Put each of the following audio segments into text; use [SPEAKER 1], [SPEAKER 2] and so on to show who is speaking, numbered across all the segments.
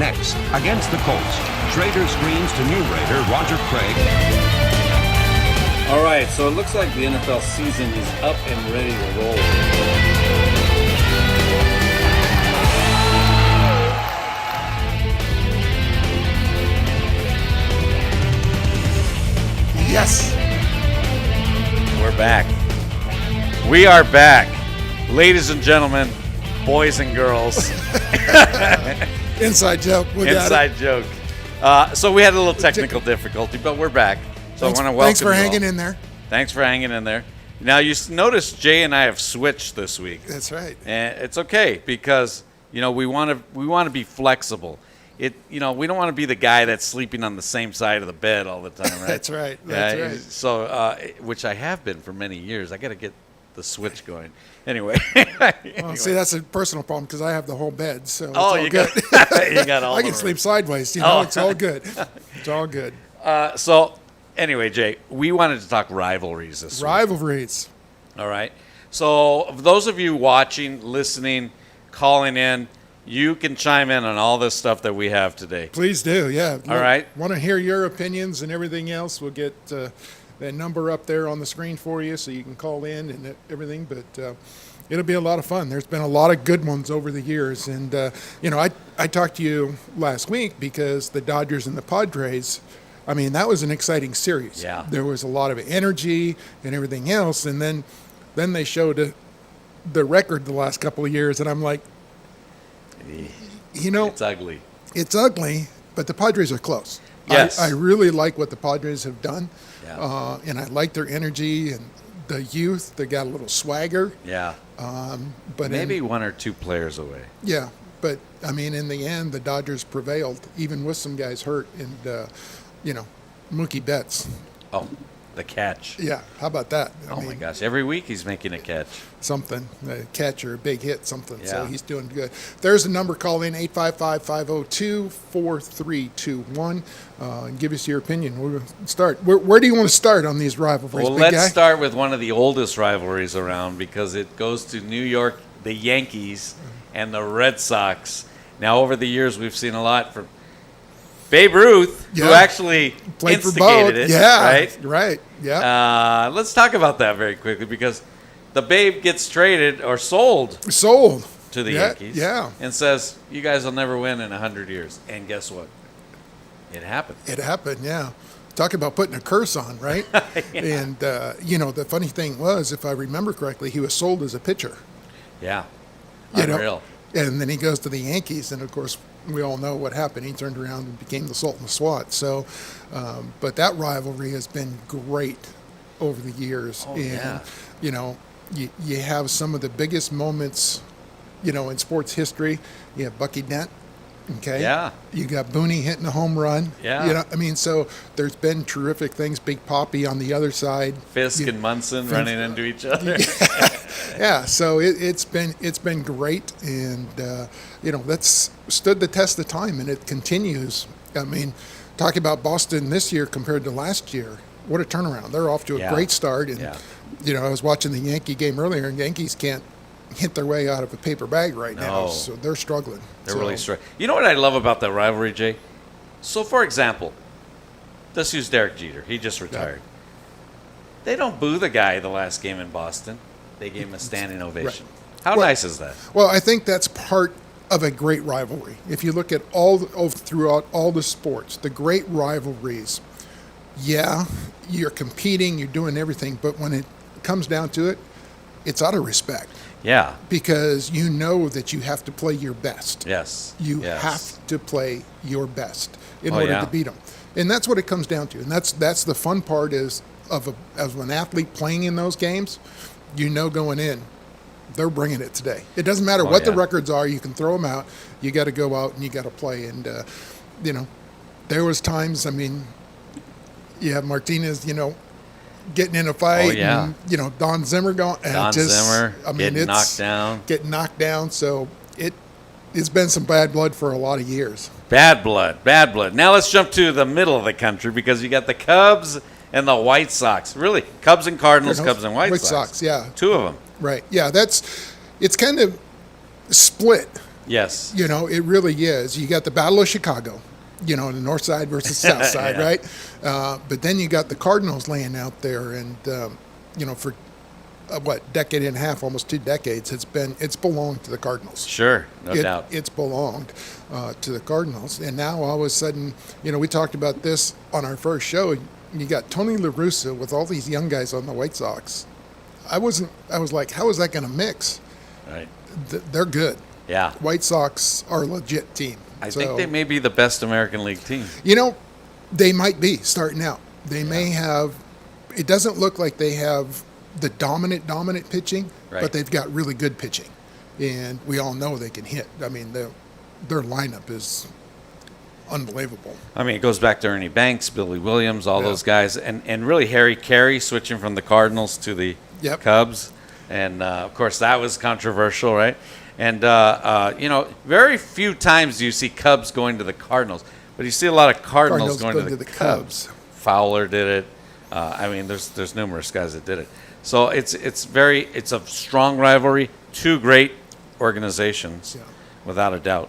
[SPEAKER 1] Next, against the Colts, Schrader screens to new Raider Roger Craig.
[SPEAKER 2] All right, so it looks like the NFL season is up and ready to roll.
[SPEAKER 3] Yes.
[SPEAKER 2] We're back. We are back. Ladies and gentlemen, boys and girls.
[SPEAKER 3] Inside joke.
[SPEAKER 2] Inside joke. So we had a little technical difficulty, but we're back. So I want to welcome
[SPEAKER 3] Thanks for
[SPEAKER 2] you
[SPEAKER 3] hanging
[SPEAKER 2] all.
[SPEAKER 3] in there.
[SPEAKER 2] Thanks for hanging in there. Now, you notice Jay and I have switched this week.
[SPEAKER 3] That's right.
[SPEAKER 2] And it's okay because, we want to be flexible. We don't want to be the guy that's sleeping on the same side of the bed all the time, right?
[SPEAKER 3] That's right. That's right.
[SPEAKER 2] So, which I have been for many years. I got to get the switch going. Anyway.
[SPEAKER 3] Well, see, that's a personal problem because I have the whole bed, so it's
[SPEAKER 2] Oh,
[SPEAKER 3] all
[SPEAKER 2] you
[SPEAKER 3] good.
[SPEAKER 2] you got all
[SPEAKER 3] I
[SPEAKER 2] the
[SPEAKER 3] can sleep
[SPEAKER 2] rooms.
[SPEAKER 3] sideways.
[SPEAKER 2] Oh.
[SPEAKER 3] It's all good. It's all good.
[SPEAKER 2] So, anyway, Jay, we wanted to talk rivalries this week.
[SPEAKER 3] Rivalries.
[SPEAKER 2] All right. So, those of you watching, listening, calling in, you can chime in on all this stuff that we have today.
[SPEAKER 3] Please do. Yeah.
[SPEAKER 2] All right.
[SPEAKER 3] Want to hear your opinions and everything else? We'll get that number up there on the screen for you so you can call in and everything. But it'll be a lot of fun. There's been a lot of good ones over the years. And, I talked to you last week because the Dodgers and the Padres, that was an exciting series.
[SPEAKER 2] Yeah.
[SPEAKER 3] There was a lot of energy and everything else. And then they showed the record the last couple of years. And I'm like,
[SPEAKER 2] It's ugly.
[SPEAKER 3] it's ugly, but the Padres are close.
[SPEAKER 2] Yes.
[SPEAKER 3] I really like what the Padres have done.
[SPEAKER 2] Yeah.
[SPEAKER 3] And I like their energy and the youth. They got a little swagger.
[SPEAKER 2] Yeah.
[SPEAKER 3] But
[SPEAKER 2] Maybe one or two players away.
[SPEAKER 3] Yeah. But, in the end, the Dodgers prevailed, even with some guys hurt. And, Mookie Betts.
[SPEAKER 2] Oh, the catch.
[SPEAKER 3] Yeah. How about that?
[SPEAKER 2] My gosh. Every week he's making a catch.
[SPEAKER 3] Something, a catch or a big hit, something. So
[SPEAKER 2] Yeah.
[SPEAKER 3] he's doing good. There's a number, call in 855-502-4321 and give us your opinion. We're going to start. Where do you want to start on these rivalries,
[SPEAKER 2] Well,
[SPEAKER 3] big
[SPEAKER 2] let's
[SPEAKER 3] guy?
[SPEAKER 2] start with one of the oldest rivalries around because it goes to New York, the Yankees, and the Red Sox. Now, over the years, we've seen a lot from Babe Ruth, who
[SPEAKER 3] Yeah.
[SPEAKER 2] actually
[SPEAKER 3] Played for both.
[SPEAKER 2] instigated it.
[SPEAKER 3] Yeah.
[SPEAKER 2] Right?
[SPEAKER 3] Right. Yeah.
[SPEAKER 2] Let's talk about that very quickly because the Babe gets traded or sold
[SPEAKER 3] Sold.
[SPEAKER 2] to the
[SPEAKER 3] Yeah,
[SPEAKER 2] Yankees
[SPEAKER 3] yeah.
[SPEAKER 2] and says, you guys will never win in 100 years. And guess what? It happened.
[SPEAKER 3] It happened, yeah. Talk about putting a curse on, right? And, the funny thing was, if I remember correctly, he was sold as a pitcher.
[SPEAKER 2] Yeah.
[SPEAKER 3] You know,
[SPEAKER 2] Unreal.
[SPEAKER 3] and then he goes to the Yankees, and of course, we all know what happened. He turned around and became the Sultan of SWAT. So, but that rivalry has been great over the years.
[SPEAKER 2] Oh,
[SPEAKER 3] and,
[SPEAKER 2] yeah.
[SPEAKER 3] You have some of the biggest moments, in sports history. You have Bucky Dent. Okay.
[SPEAKER 2] Yeah.
[SPEAKER 3] You got Booney hitting a home run.
[SPEAKER 2] Yeah.
[SPEAKER 3] So there's been terrific things. Big Poppy on the other side.
[SPEAKER 2] Fisk and Munson running into each other.
[SPEAKER 3] Yeah, so it's been great, and that's stood the test of time, and it continues. Talk about Boston this year compared to last year. What a turnaround! They're off to a great start, and I was watching the Yankee game earlier, and Yankees can't hit their way out of a paper bag right now,
[SPEAKER 2] No.
[SPEAKER 3] so they're struggling.
[SPEAKER 2] They're really struggling. You know what I love about that rivalry, Jay? So, for example, let's use Derek Jeter. He just retired. They don't boo the guy the last game in Boston. They gave him a standing ovation.
[SPEAKER 3] Right.
[SPEAKER 2] How nice is that?
[SPEAKER 3] Well, I think that's part of a great rivalry. If you look at throughout all the sports, the great rivalries, you're competing, you're doing everything, but when it comes down to it, it's out of respect.
[SPEAKER 2] Yeah.
[SPEAKER 3] Because you know that you have to play your best.
[SPEAKER 2] Yes.
[SPEAKER 3] You
[SPEAKER 2] Yes.
[SPEAKER 3] have to play your best in
[SPEAKER 2] Oh,
[SPEAKER 3] order
[SPEAKER 2] yeah.
[SPEAKER 3] to beat them. And that's what it comes down to. And that's the fun part is of an athlete playing in those games, going in, they're bringing it today. It doesn't matter what the
[SPEAKER 2] yeah.
[SPEAKER 3] records are. You can throw them out. You got to go out and you got to play. And, there was times, you have Martinez, getting in a fight.
[SPEAKER 2] Oh, yeah.
[SPEAKER 3] And, Don Zimmer going.
[SPEAKER 2] Zimmer getting knocked down.
[SPEAKER 3] Getting knocked down. So it's been some bad blood for a lot of years.
[SPEAKER 2] Bad blood. Bad blood. Now let's jump to the middle of the country because you got the Cubs and the White Sox. Really, Cubs and Cardinals, Cubs and White Sox.
[SPEAKER 3] Yeah.
[SPEAKER 2] Two of them.
[SPEAKER 3] Right. Yeah, it's kind of split
[SPEAKER 2] Yes.
[SPEAKER 3] You know, it really is. You got the Battle of Chicago, you know, the north side versus south side,
[SPEAKER 2] Yeah.
[SPEAKER 3] right? But then you got the Cardinals laying out there, and you know, for decade and a half, almost 2 decades, it's belonged to the Cardinals.
[SPEAKER 2] Sure, no doubt.
[SPEAKER 3] It's belonged to the Cardinals, and now all of a sudden, you know, we talked about this on our first show. You got Tony La Russa with all these young guys on the White Sox. I was like, how is that going to mix?
[SPEAKER 2] Right.
[SPEAKER 3] They're good.
[SPEAKER 2] Yeah.
[SPEAKER 3] White Sox are a legit team.
[SPEAKER 2] I
[SPEAKER 3] So,
[SPEAKER 2] think they may be the best American League team.
[SPEAKER 3] You know, they might be starting out. They may have. It doesn't look like they have the dominant pitching,
[SPEAKER 2] Right.
[SPEAKER 3] but they've got really good pitching, and we all know they can hit. I mean, their lineup is unbelievable.
[SPEAKER 2] I mean, it goes back to Ernie Banks, Billy Williams, all
[SPEAKER 3] Yeah.
[SPEAKER 2] those guys, and really Harry Carey switching from the Cardinals to the
[SPEAKER 3] Yep.
[SPEAKER 2] Cubs, and of course that was controversial, right? And you know, very few times do you see Cubs going to the Cardinals, but you see a lot of Cardinals going to the Cubs. Fowler did it. I mean, there's numerous guys that did it. So it's a strong rivalry. 2 great organizations,
[SPEAKER 3] Yeah.
[SPEAKER 2] without a doubt.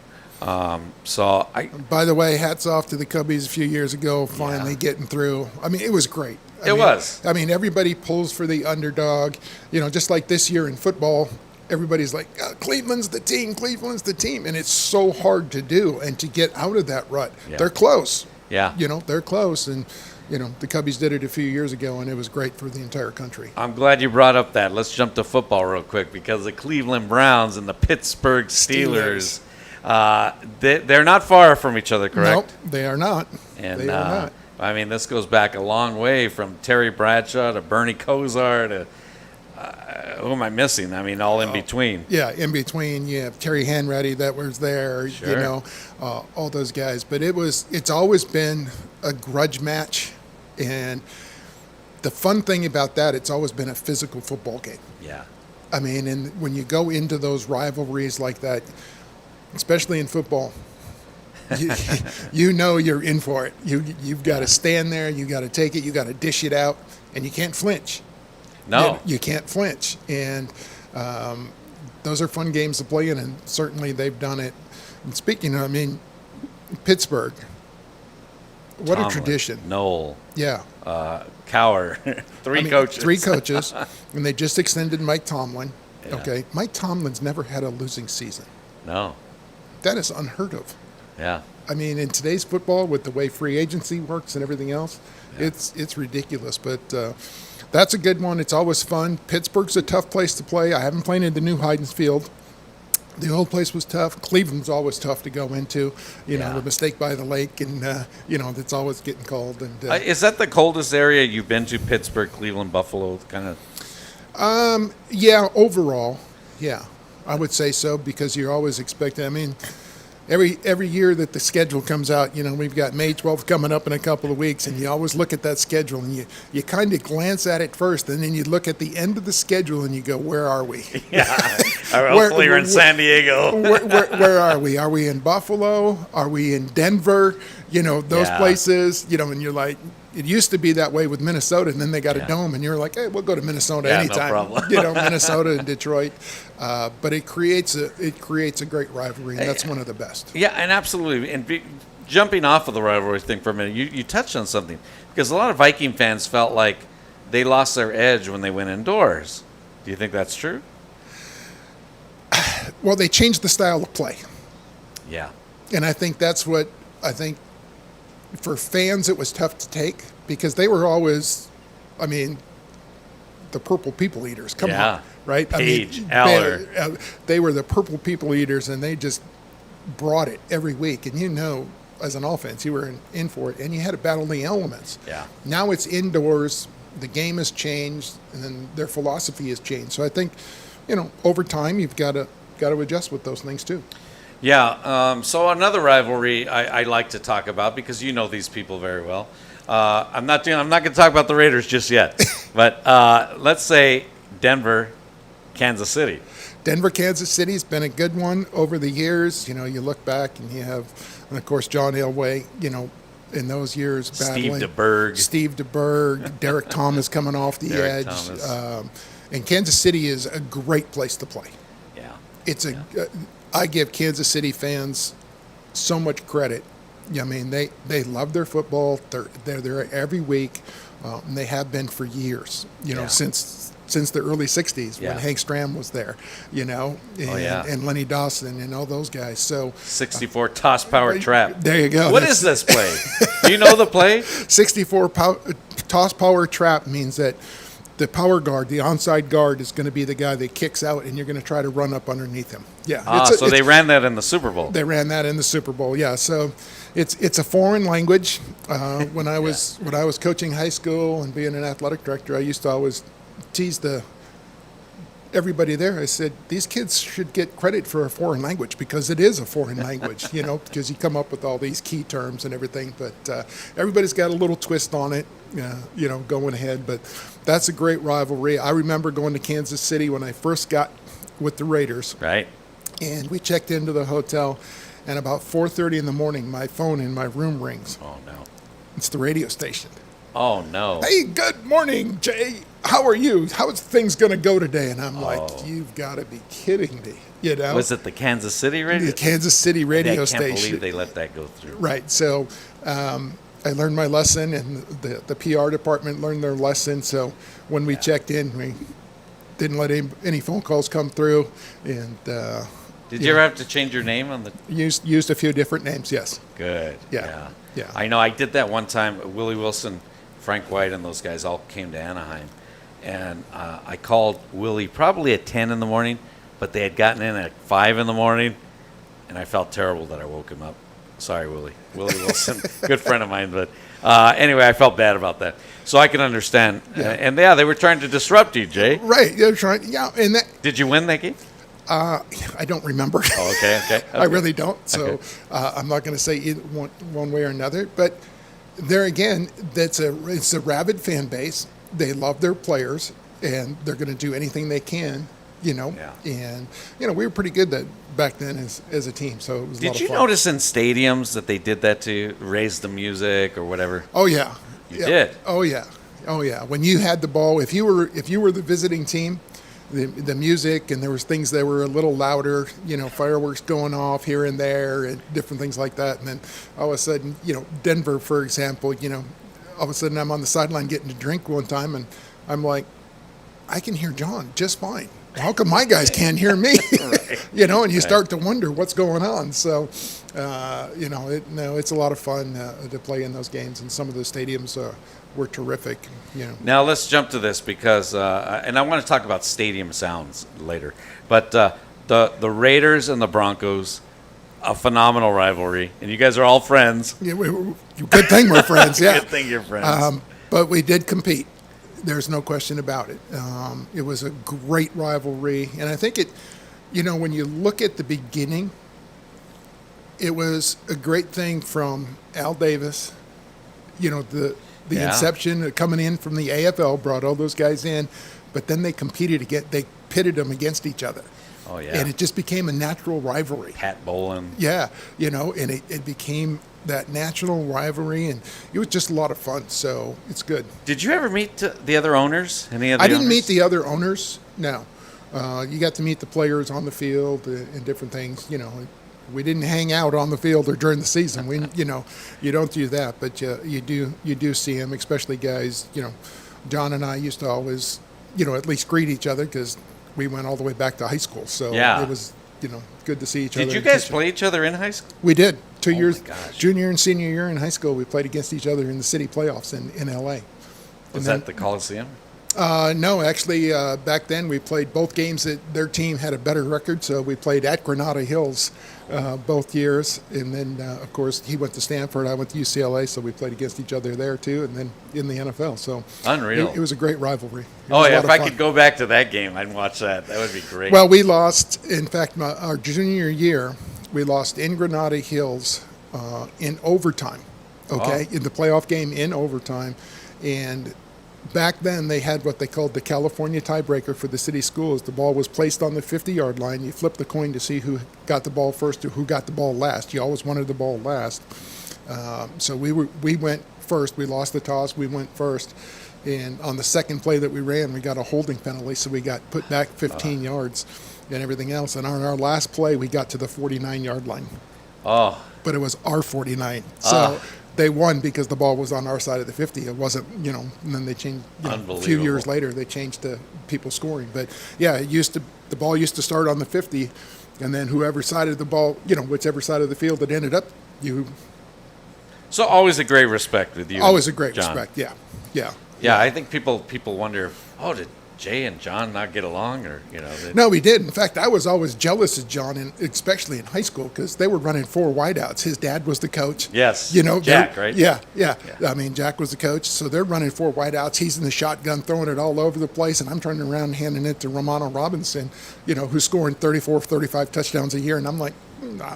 [SPEAKER 2] So
[SPEAKER 3] By the way, hats off to the Cubbies a few years ago, finally getting through. I mean, it was great.
[SPEAKER 2] It was.
[SPEAKER 3] I mean, everybody pulls for the underdog. You know, just like this year in football, everybody's like, Cleveland's the team, and it's so hard to do and to get out of that rut.
[SPEAKER 2] Yeah.
[SPEAKER 3] They're close.
[SPEAKER 2] Yeah.
[SPEAKER 3] You know, they're close, and you know, the Cubbies did it a few years ago, and it was great for the entire country.
[SPEAKER 2] I'm glad you brought up that. Let's jump to football real quick, because the Cleveland Browns and the Pittsburgh Steelers, they're not far from each other, correct?
[SPEAKER 3] Nope, they are not.
[SPEAKER 2] And
[SPEAKER 3] they are not.
[SPEAKER 2] I mean, this goes back a long way, from Terry Bradshaw to Bernie Kosar to who am I missing? I mean, all in between.
[SPEAKER 3] Yeah, in between, you have Terry Hanratty that was there,
[SPEAKER 2] Sure.
[SPEAKER 3] you know, all those guys. But it's always been a grudge match. And the fun thing about that, it's always been a physical football game.
[SPEAKER 2] Yeah.
[SPEAKER 3] I mean, and when you go into those rivalries like that, especially in football, you know you're in for it. You've got to stand there, you got to take it, you got to dish it out, and you can't flinch.
[SPEAKER 2] No.
[SPEAKER 3] You can't flinch. And those are fun games to play in, and certainly they've done it. And speaking of, I mean, Pittsburgh, what
[SPEAKER 2] Tomlin,
[SPEAKER 3] a tradition.
[SPEAKER 2] Noel,
[SPEAKER 3] Yeah.
[SPEAKER 2] Cowher, three
[SPEAKER 3] I mean,
[SPEAKER 2] coaches.
[SPEAKER 3] 3 coaches, and they just extended Mike Tomlin.
[SPEAKER 2] Yeah.
[SPEAKER 3] Okay. Mike Tomlin's never had a losing season.
[SPEAKER 2] No.
[SPEAKER 3] That is unheard of.
[SPEAKER 2] Yeah.
[SPEAKER 3] I mean, in today's football, with the way free agency works and everything else, it's ridiculous. But that's a good one. It's always fun. Pittsburgh's a tough place to play. I haven't played in the new Heidens Field. The old place was tough. Cleveland's always tough to go into. You know,
[SPEAKER 2] Yeah.
[SPEAKER 3] the mistake by the lake, and you know, that's always getting called. And
[SPEAKER 2] Is that the coldest area you've been to? Pittsburgh, Cleveland, Buffalo, kind of.
[SPEAKER 3] yeah, overall, yeah, I would say so, because you're always expecting. I mean, every year that the schedule comes out, you know, we've got May 12th coming up in a couple of weeks, and you always look at that schedule, and you kind of glance at it first, and then you look at the end of the schedule, and you go, where are we?
[SPEAKER 2] Yeah. Hopefully we're in San Diego.
[SPEAKER 3] Where are we? Are we in Buffalo? Are we in Denver? You know, those
[SPEAKER 2] Yeah.
[SPEAKER 3] places, you know, and you're like, it used to be that way with Minnesota, and then they got
[SPEAKER 2] Yeah.
[SPEAKER 3] a dome, and you're like, hey, we'll go to Minnesota
[SPEAKER 2] Yeah, no
[SPEAKER 3] anytime.
[SPEAKER 2] problem.
[SPEAKER 3] You know, Minnesota and Detroit. But it creates a great rivalry, and that's one of the best.
[SPEAKER 2] Yeah, and absolutely. And jumping off of the rivalry thing for a minute, you touched on something, because a lot of Viking fans felt like they lost their edge when they went indoors. Do you think that's true?
[SPEAKER 3] Well, they changed the style of play.
[SPEAKER 2] Yeah.
[SPEAKER 3] And I think that's what for fans it was tough to take, because they were always, I mean, the purple people eaters. Come
[SPEAKER 2] Yeah.
[SPEAKER 3] on, right?
[SPEAKER 2] Page, Aller.
[SPEAKER 3] They were the purple people eaters, and they just brought it every week. And you know, as an offense, you were in for it, and you had to battle the elements.
[SPEAKER 2] Yeah.
[SPEAKER 3] Now it's indoors. The game has changed, and then their philosophy has changed. So I think, you know, over time you've got to adjust with those things too.
[SPEAKER 2] Yeah. So another rivalry I like to talk about, because you know these people very well. I'm not going to talk about the Raiders just yet, but let's say Denver, Kansas City.
[SPEAKER 3] Denver, Kansas City has been a good one over the years. You know, you look back and you have, and of course, John Elway, you know, in those years battling. Steve DeBerg, Derek Thomas coming off the
[SPEAKER 2] Derek
[SPEAKER 3] edge.
[SPEAKER 2] Thomas.
[SPEAKER 3] And Kansas City is a great place to play.
[SPEAKER 2] Yeah.
[SPEAKER 3] It's I give Kansas City fans so much credit. I mean, they love their football. They're there every week, and they have been for years.
[SPEAKER 2] Yeah.
[SPEAKER 3] Since the early '60s
[SPEAKER 2] Yeah.
[SPEAKER 3] when Hank Stram was there. And, and Lenny Dawson and all those guys. So
[SPEAKER 2] 64 toss power trap.
[SPEAKER 3] there you go.
[SPEAKER 2] What is this play? Do you know the play?
[SPEAKER 3] 64 toss power trap means that the power guard, the onside guard, is going to be the guy that kicks out, and you're going to try to run up underneath him. Yeah.
[SPEAKER 2] So they ran that in the Super Bowl.
[SPEAKER 3] They ran that in the Super Bowl. Yeah. So it's a foreign language. When I was coaching high school and being an athletic director, I used to always tease everybody there. I said, these kids should get credit for a foreign language because it is a foreign language, because you come up with all these key terms and everything. But everybody's got a little twist on it, going ahead. But that's a great rivalry. I remember going to Kansas City when I first got with the Raiders.
[SPEAKER 2] Right.
[SPEAKER 3] And we checked into the hotel, and about 4:30 in the morning, my phone in my room rings.
[SPEAKER 2] Oh, no.
[SPEAKER 3] It's the radio station.
[SPEAKER 2] Oh, no.
[SPEAKER 3] Hey, good morning, Jay. How are you? How's things going to go today? And I'm like, you've got to be kidding me.
[SPEAKER 2] Was it the Kansas City radio?
[SPEAKER 3] The Kansas City radio
[SPEAKER 2] I
[SPEAKER 3] station.
[SPEAKER 2] can't believe they let that go through.
[SPEAKER 3] Right. So I learned my lesson, and the PR department learned their lesson. So when we checked in, we didn't let any phone calls come through. And
[SPEAKER 2] Did you ever have to change your name on the?
[SPEAKER 3] Used a few different names, yes.
[SPEAKER 2] Good.
[SPEAKER 3] Yeah.
[SPEAKER 2] I know. I did that one time. Willie Wilson, Frank White, and those guys all came to Anaheim, and I called Willie probably at 10 in the morning, but they had gotten in at 5 in the morning, and I felt terrible that I woke him up. Sorry, Willie. Willie Wilson, good friend of mine, but anyway, I felt bad about that. So I can understand. And they were trying to disrupt you, Jay.
[SPEAKER 3] Right. They're trying. Yeah. And
[SPEAKER 2] Did you win that game?
[SPEAKER 3] I don't remember.
[SPEAKER 2] Oh, okay.
[SPEAKER 3] I really don't. So
[SPEAKER 2] Okay.
[SPEAKER 3] I'm not going to say either one way or another. But there again, it's a rabid fan base. They love their players, and they're going to do anything they can.
[SPEAKER 2] Yeah.
[SPEAKER 3] And we were pretty good back then as a team. So it was a lot
[SPEAKER 2] Did
[SPEAKER 3] of
[SPEAKER 2] you
[SPEAKER 3] fun.
[SPEAKER 2] notice in stadiums that they did that to raise the music or whatever?
[SPEAKER 3] Oh yeah.
[SPEAKER 2] You did?
[SPEAKER 3] Oh yeah. When you had the ball, if you were the visiting team, the music, and there was things that were a little louder, fireworks going off here and there and different things like that. And then all of a sudden, Denver, for example, all of a sudden I'm on the sideline getting a drink one time, and I'm like, I can hear John just fine. How come my guys can't hear me? And you start to wonder what's going on. So, it's a lot of fun to play in those games, and some of those stadiums were terrific.
[SPEAKER 2] Now let's jump to this because, and I want to talk about stadium sounds later. But the Raiders and the Broncos, a phenomenal rivalry, and you guys are all friends.
[SPEAKER 3] Yeah, good thing we're friends. Yeah,
[SPEAKER 2] Good thing you're friends.
[SPEAKER 3] But we did compete. There's no question about it. It was a great rivalry, and I think when you look at the beginning, it was a great thing from Al Davis. The inception coming in from the AFL brought all those guys in, but then they pitted them against each other.
[SPEAKER 2] Oh yeah.
[SPEAKER 3] And it just became a natural rivalry.
[SPEAKER 2] Pat Bolin.
[SPEAKER 3] Yeah, and it became that national rivalry, and it was just a lot of fun. So it's good.
[SPEAKER 2] Did you ever meet the other owners? Any of the
[SPEAKER 3] I didn't
[SPEAKER 2] owners?
[SPEAKER 3] meet the other owners. No, you got to meet the players on the field and different things. We didn't hang out on the field or during the season. We, you don't do that, but you do see them, especially guys. John and I used to always, at least greet each other because we went all the way back to high school. So it was, good to see each other.
[SPEAKER 2] Did you guys play each other in high school?
[SPEAKER 3] We did. 2 years,
[SPEAKER 2] my gosh.
[SPEAKER 3] junior and senior year in high school, we played against each other in the city playoffs in L.A.
[SPEAKER 2] Was that the Coliseum?
[SPEAKER 3] No, actually, back then we played both games. That their team had a better record, so we played at Granada Hills both years. And then, of course, he went to Stanford, I went to UCLA, so we played against each other there too, and then in the NFL. So
[SPEAKER 2] Unreal.
[SPEAKER 3] It was a great rivalry. It
[SPEAKER 2] Oh
[SPEAKER 3] was a
[SPEAKER 2] yeah,
[SPEAKER 3] lot
[SPEAKER 2] if
[SPEAKER 3] of
[SPEAKER 2] I
[SPEAKER 3] fun.
[SPEAKER 2] could go back to that game, I'd watch that. That would be great.
[SPEAKER 3] Well, we lost. In fact, our junior year, we lost in Granada Hills in overtime. Okay, in the playoff game in overtime, and back then they had what they called the California tiebreaker for the city schools. The ball was placed on the 50-yard line. You flipped the coin to see who got the ball first or who got the ball last. You always wanted the ball last. So we went first. We lost the toss. We went first. And on the second play that we ran, we got a holding penalty, so we got put back 15 yards and everything else. And on our last play, we got to the 49-yard line.
[SPEAKER 2] Oh,
[SPEAKER 3] But it was our 49. So they won because the ball was on our side of the 50. It wasn't, and then they changed, a few years later, they changed to people scoring. But yeah, the ball used to start on the 50, and then whoever side of the ball, whichever side of the field it ended up,
[SPEAKER 2] so always a great respect with you.
[SPEAKER 3] always a great
[SPEAKER 2] John.
[SPEAKER 3] respect. Yeah. Yeah.
[SPEAKER 2] Yeah, I think people wonder, did Jay and John not get along, or
[SPEAKER 3] No, we did. In fact, I was always jealous of John, and especially in high school, because they were running 4 wideouts. His dad was the coach.
[SPEAKER 2] Yes. Jack, right?
[SPEAKER 3] Yeah. I mean, Jack was the coach, so they're running 4 wideouts. He's in the shotgun, throwing it all over the place, and I'm turning around and handing it to Romano Robinson, who's scoring 34, 35 touchdowns a year, and I'm like, nah,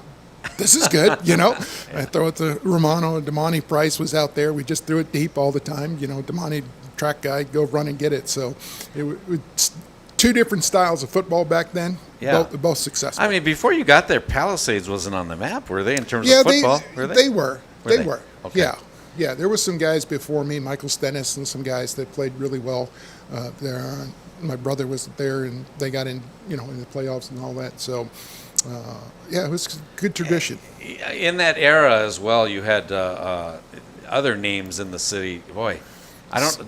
[SPEAKER 3] this is good, I throw it to Romano, and Damani Price was out there. We just threw it deep all the time. Damani, track guy, go run and get it. So it's 2 different styles of football back then.
[SPEAKER 2] Yeah.
[SPEAKER 3] Both successful.
[SPEAKER 2] I mean, before you got there, Palisades wasn't on the map, were they, in terms of football?
[SPEAKER 3] They were.
[SPEAKER 2] Were
[SPEAKER 3] They
[SPEAKER 2] they?
[SPEAKER 3] were.
[SPEAKER 2] Okay.
[SPEAKER 3] Yeah. There was some guys before me, Michael Stennis, and some guys that played really well there. My brother was there, and they got in, in the playoffs and all that. So, it was a good tradition.
[SPEAKER 2] In that era as well, you had other names in the city. Boy,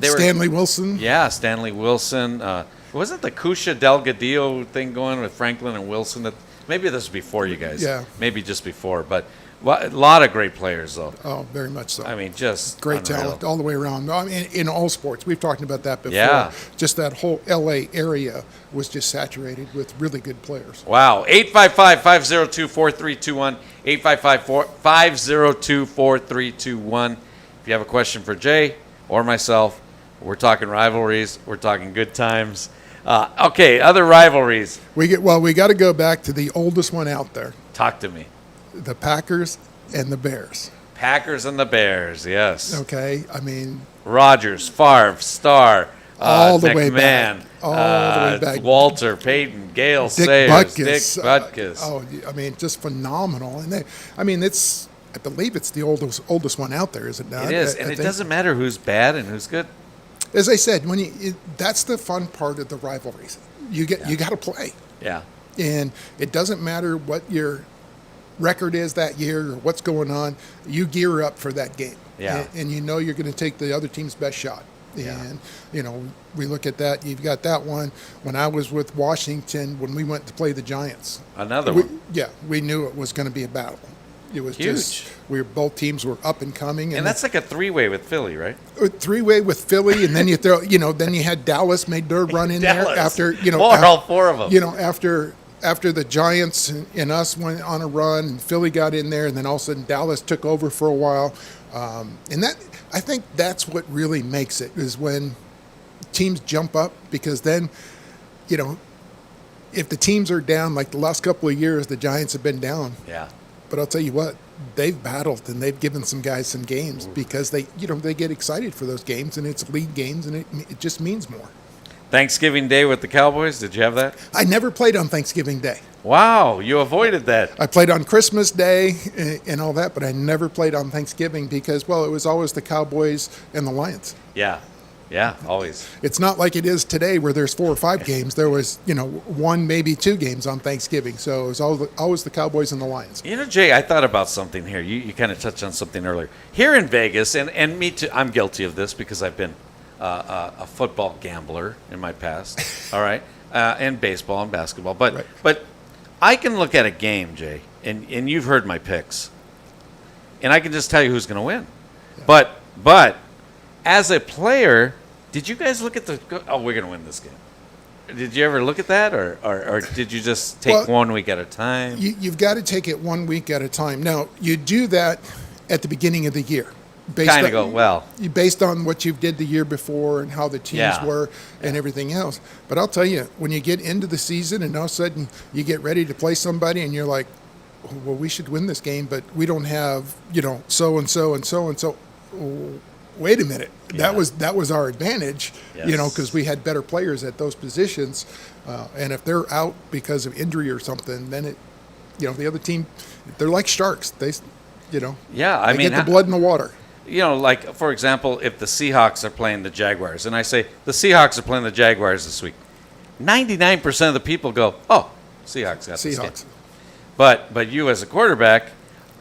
[SPEAKER 3] Stanley Wilson.
[SPEAKER 2] Yeah, Stanley Wilson. Wasn't the Cusha Delgadillo thing going with Franklin and Wilson? Maybe this was before you guys.
[SPEAKER 3] Yeah.
[SPEAKER 2] Maybe just before, but a lot of great players, though.
[SPEAKER 3] Oh, very much so.
[SPEAKER 2] I mean, just
[SPEAKER 3] great
[SPEAKER 2] unreal.
[SPEAKER 3] talent all the way around. I mean, in all sports, we've talked about that before.
[SPEAKER 2] Yeah.
[SPEAKER 3] Just that whole LA area was just saturated with really good players.
[SPEAKER 2] Wow. 855-502-4321. 855-502-4321. If you have a question for Jay or myself, we're talking rivalries. We're talking good times. Okay, other rivalries.
[SPEAKER 3] We got to go back to the oldest one out there,
[SPEAKER 2] Talk to me.
[SPEAKER 3] the Packers and the Bears.
[SPEAKER 2] Packers and the Bears, yes.
[SPEAKER 3] Okay, I mean,
[SPEAKER 2] Rodgers, Favre, Starr,
[SPEAKER 3] all the
[SPEAKER 2] McMahon,
[SPEAKER 3] way back. All the way back.
[SPEAKER 2] Walter, Payton, Gale
[SPEAKER 3] Dick
[SPEAKER 2] Sayers,
[SPEAKER 3] Butkus.
[SPEAKER 2] Dick Butkus.
[SPEAKER 3] I mean, just phenomenal. And I believe it's the oldest one out there, is it not?
[SPEAKER 2] It is,
[SPEAKER 3] I
[SPEAKER 2] and it
[SPEAKER 3] think.
[SPEAKER 2] doesn't matter who's bad and who's good.
[SPEAKER 3] As I said, that's the fun part of the rivalries. You got to play.
[SPEAKER 2] Yeah.
[SPEAKER 3] And it doesn't matter what your record is that year or what's going on. You gear up for that game.
[SPEAKER 2] Yeah.
[SPEAKER 3] And you're going to take the other team's best shot.
[SPEAKER 2] Yeah.
[SPEAKER 3] And, we look at that. You've got that one. When I was with Washington, when we went to play the Giants.
[SPEAKER 2] Another one.
[SPEAKER 3] We knew it was going to be a battle. It was
[SPEAKER 2] Huge.
[SPEAKER 3] Both teams were up and coming.
[SPEAKER 2] And that's like a 3-way with Philly, right?
[SPEAKER 3] a 3-way with Philly, and then you throw, then you had Dallas made their run in there
[SPEAKER 2] Dallas.
[SPEAKER 3] after,
[SPEAKER 2] all 4 of them.
[SPEAKER 3] After the Giants and us went on a run, and Philly got in there, and then all of a sudden Dallas took over for a while, and I think that's what really makes it, is when teams jump up, because then, if the teams are down, like the last couple of years, the Giants have been down.
[SPEAKER 2] Yeah.
[SPEAKER 3] But I'll tell you what, they've battled and they've given some guys some games because they get excited for those games, and it's league games, and it just means more.
[SPEAKER 2] Thanksgiving Day with the Cowboys, did you have that?
[SPEAKER 3] I never played on Thanksgiving Day.
[SPEAKER 2] Wow, you avoided that.
[SPEAKER 3] I played on Christmas Day and all that, but I never played on Thanksgiving because, it was always the Cowboys and the Lions.
[SPEAKER 2] Yeah, always.
[SPEAKER 3] It's not like it is today where there's 4 or 5 games. There was, 1, maybe 2 games on Thanksgiving. So it was always the Cowboys and the Lions.
[SPEAKER 2] Jay, I thought about something here. You kind of touched on something earlier. Here in Vegas, and me too, I'm guilty of this because I've been a football gambler in my past, all right, and baseball and basketball. But I can look at a game, Jay, and you've heard my picks, and I can just tell you who's going to win. Yeah. But as a player, did you guys look at we're going to win this game? Did you ever look at that, or did you just take 1 week at a time?
[SPEAKER 3] You've got to take it 1 week at a time. Now, you do that at the beginning of the year.
[SPEAKER 2] Based
[SPEAKER 3] on what you did the year before and how the teams were and everything else. But I'll tell you, when you get into the season and all of a sudden you get ready to play somebody and you're like, well, we should win this game, but we don't have, so-and-so and so-and-so. Wait a minute.
[SPEAKER 2] Yeah.
[SPEAKER 3] That was our advantage,
[SPEAKER 2] Yes.
[SPEAKER 3] because we had better players at those positions. And if they're out because of injury or something, then the other team, they're like sharks. They
[SPEAKER 2] Yeah, I
[SPEAKER 3] they
[SPEAKER 2] mean,
[SPEAKER 3] get the blood in the water.
[SPEAKER 2] like, for example, if the Seahawks are playing the Jaguars, and I say, the Seahawks are playing the Jaguars this week, 99% of the people go, oh, Seahawks got this game.
[SPEAKER 3] Seahawks.
[SPEAKER 2] But you as a quarterback,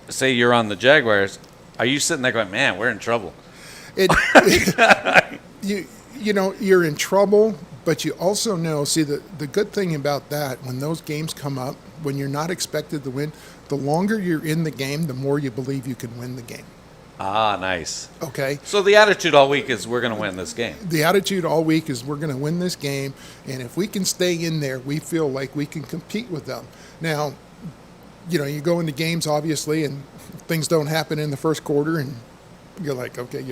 [SPEAKER 2] say you're on the Jaguars, are you sitting there going, man, we're in trouble?
[SPEAKER 3] You're in trouble, but you also know, see, the good thing about that, when those games come up, when you're not expected to win, the longer you're in the game, the more you believe you can win the game.
[SPEAKER 2] Ah, nice.
[SPEAKER 3] Okay?
[SPEAKER 2] So the attitude all week is we're going to win this game.
[SPEAKER 3] The attitude all week is we're going to win this game, and if we can stay in there, we feel like we can compete with them. Now, you go into games, obviously, and things don't happen in the first quarter, and you're like, okay,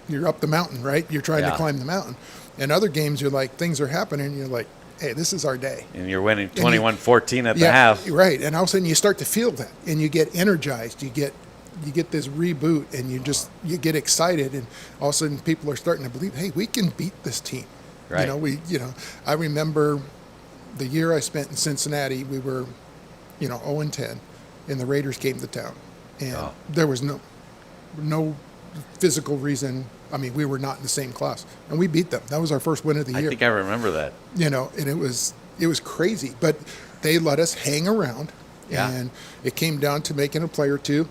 [SPEAKER 3] you're up the mountain, right? You're trying to climb the mountain. And other games, you're like, things are happening, and you're like, hey, this is our day.
[SPEAKER 2] And you're winning 21-14 at the half.
[SPEAKER 3] Right. And all of a sudden you start to feel that, and you get energized. You get this reboot, and you get excited, and all of a sudden people are starting to believe, hey, we can beat this team.
[SPEAKER 2] Right.
[SPEAKER 3] I remember the year I spent in Cincinnati, we were, 0-10, and the Raiders came to town, and there was no physical reason. I mean, we were not in the same class, and we beat them. That was our first win of the year.
[SPEAKER 2] I think I remember that.
[SPEAKER 3] And it was crazy, but they let us hang around, and it came down to making a play or two.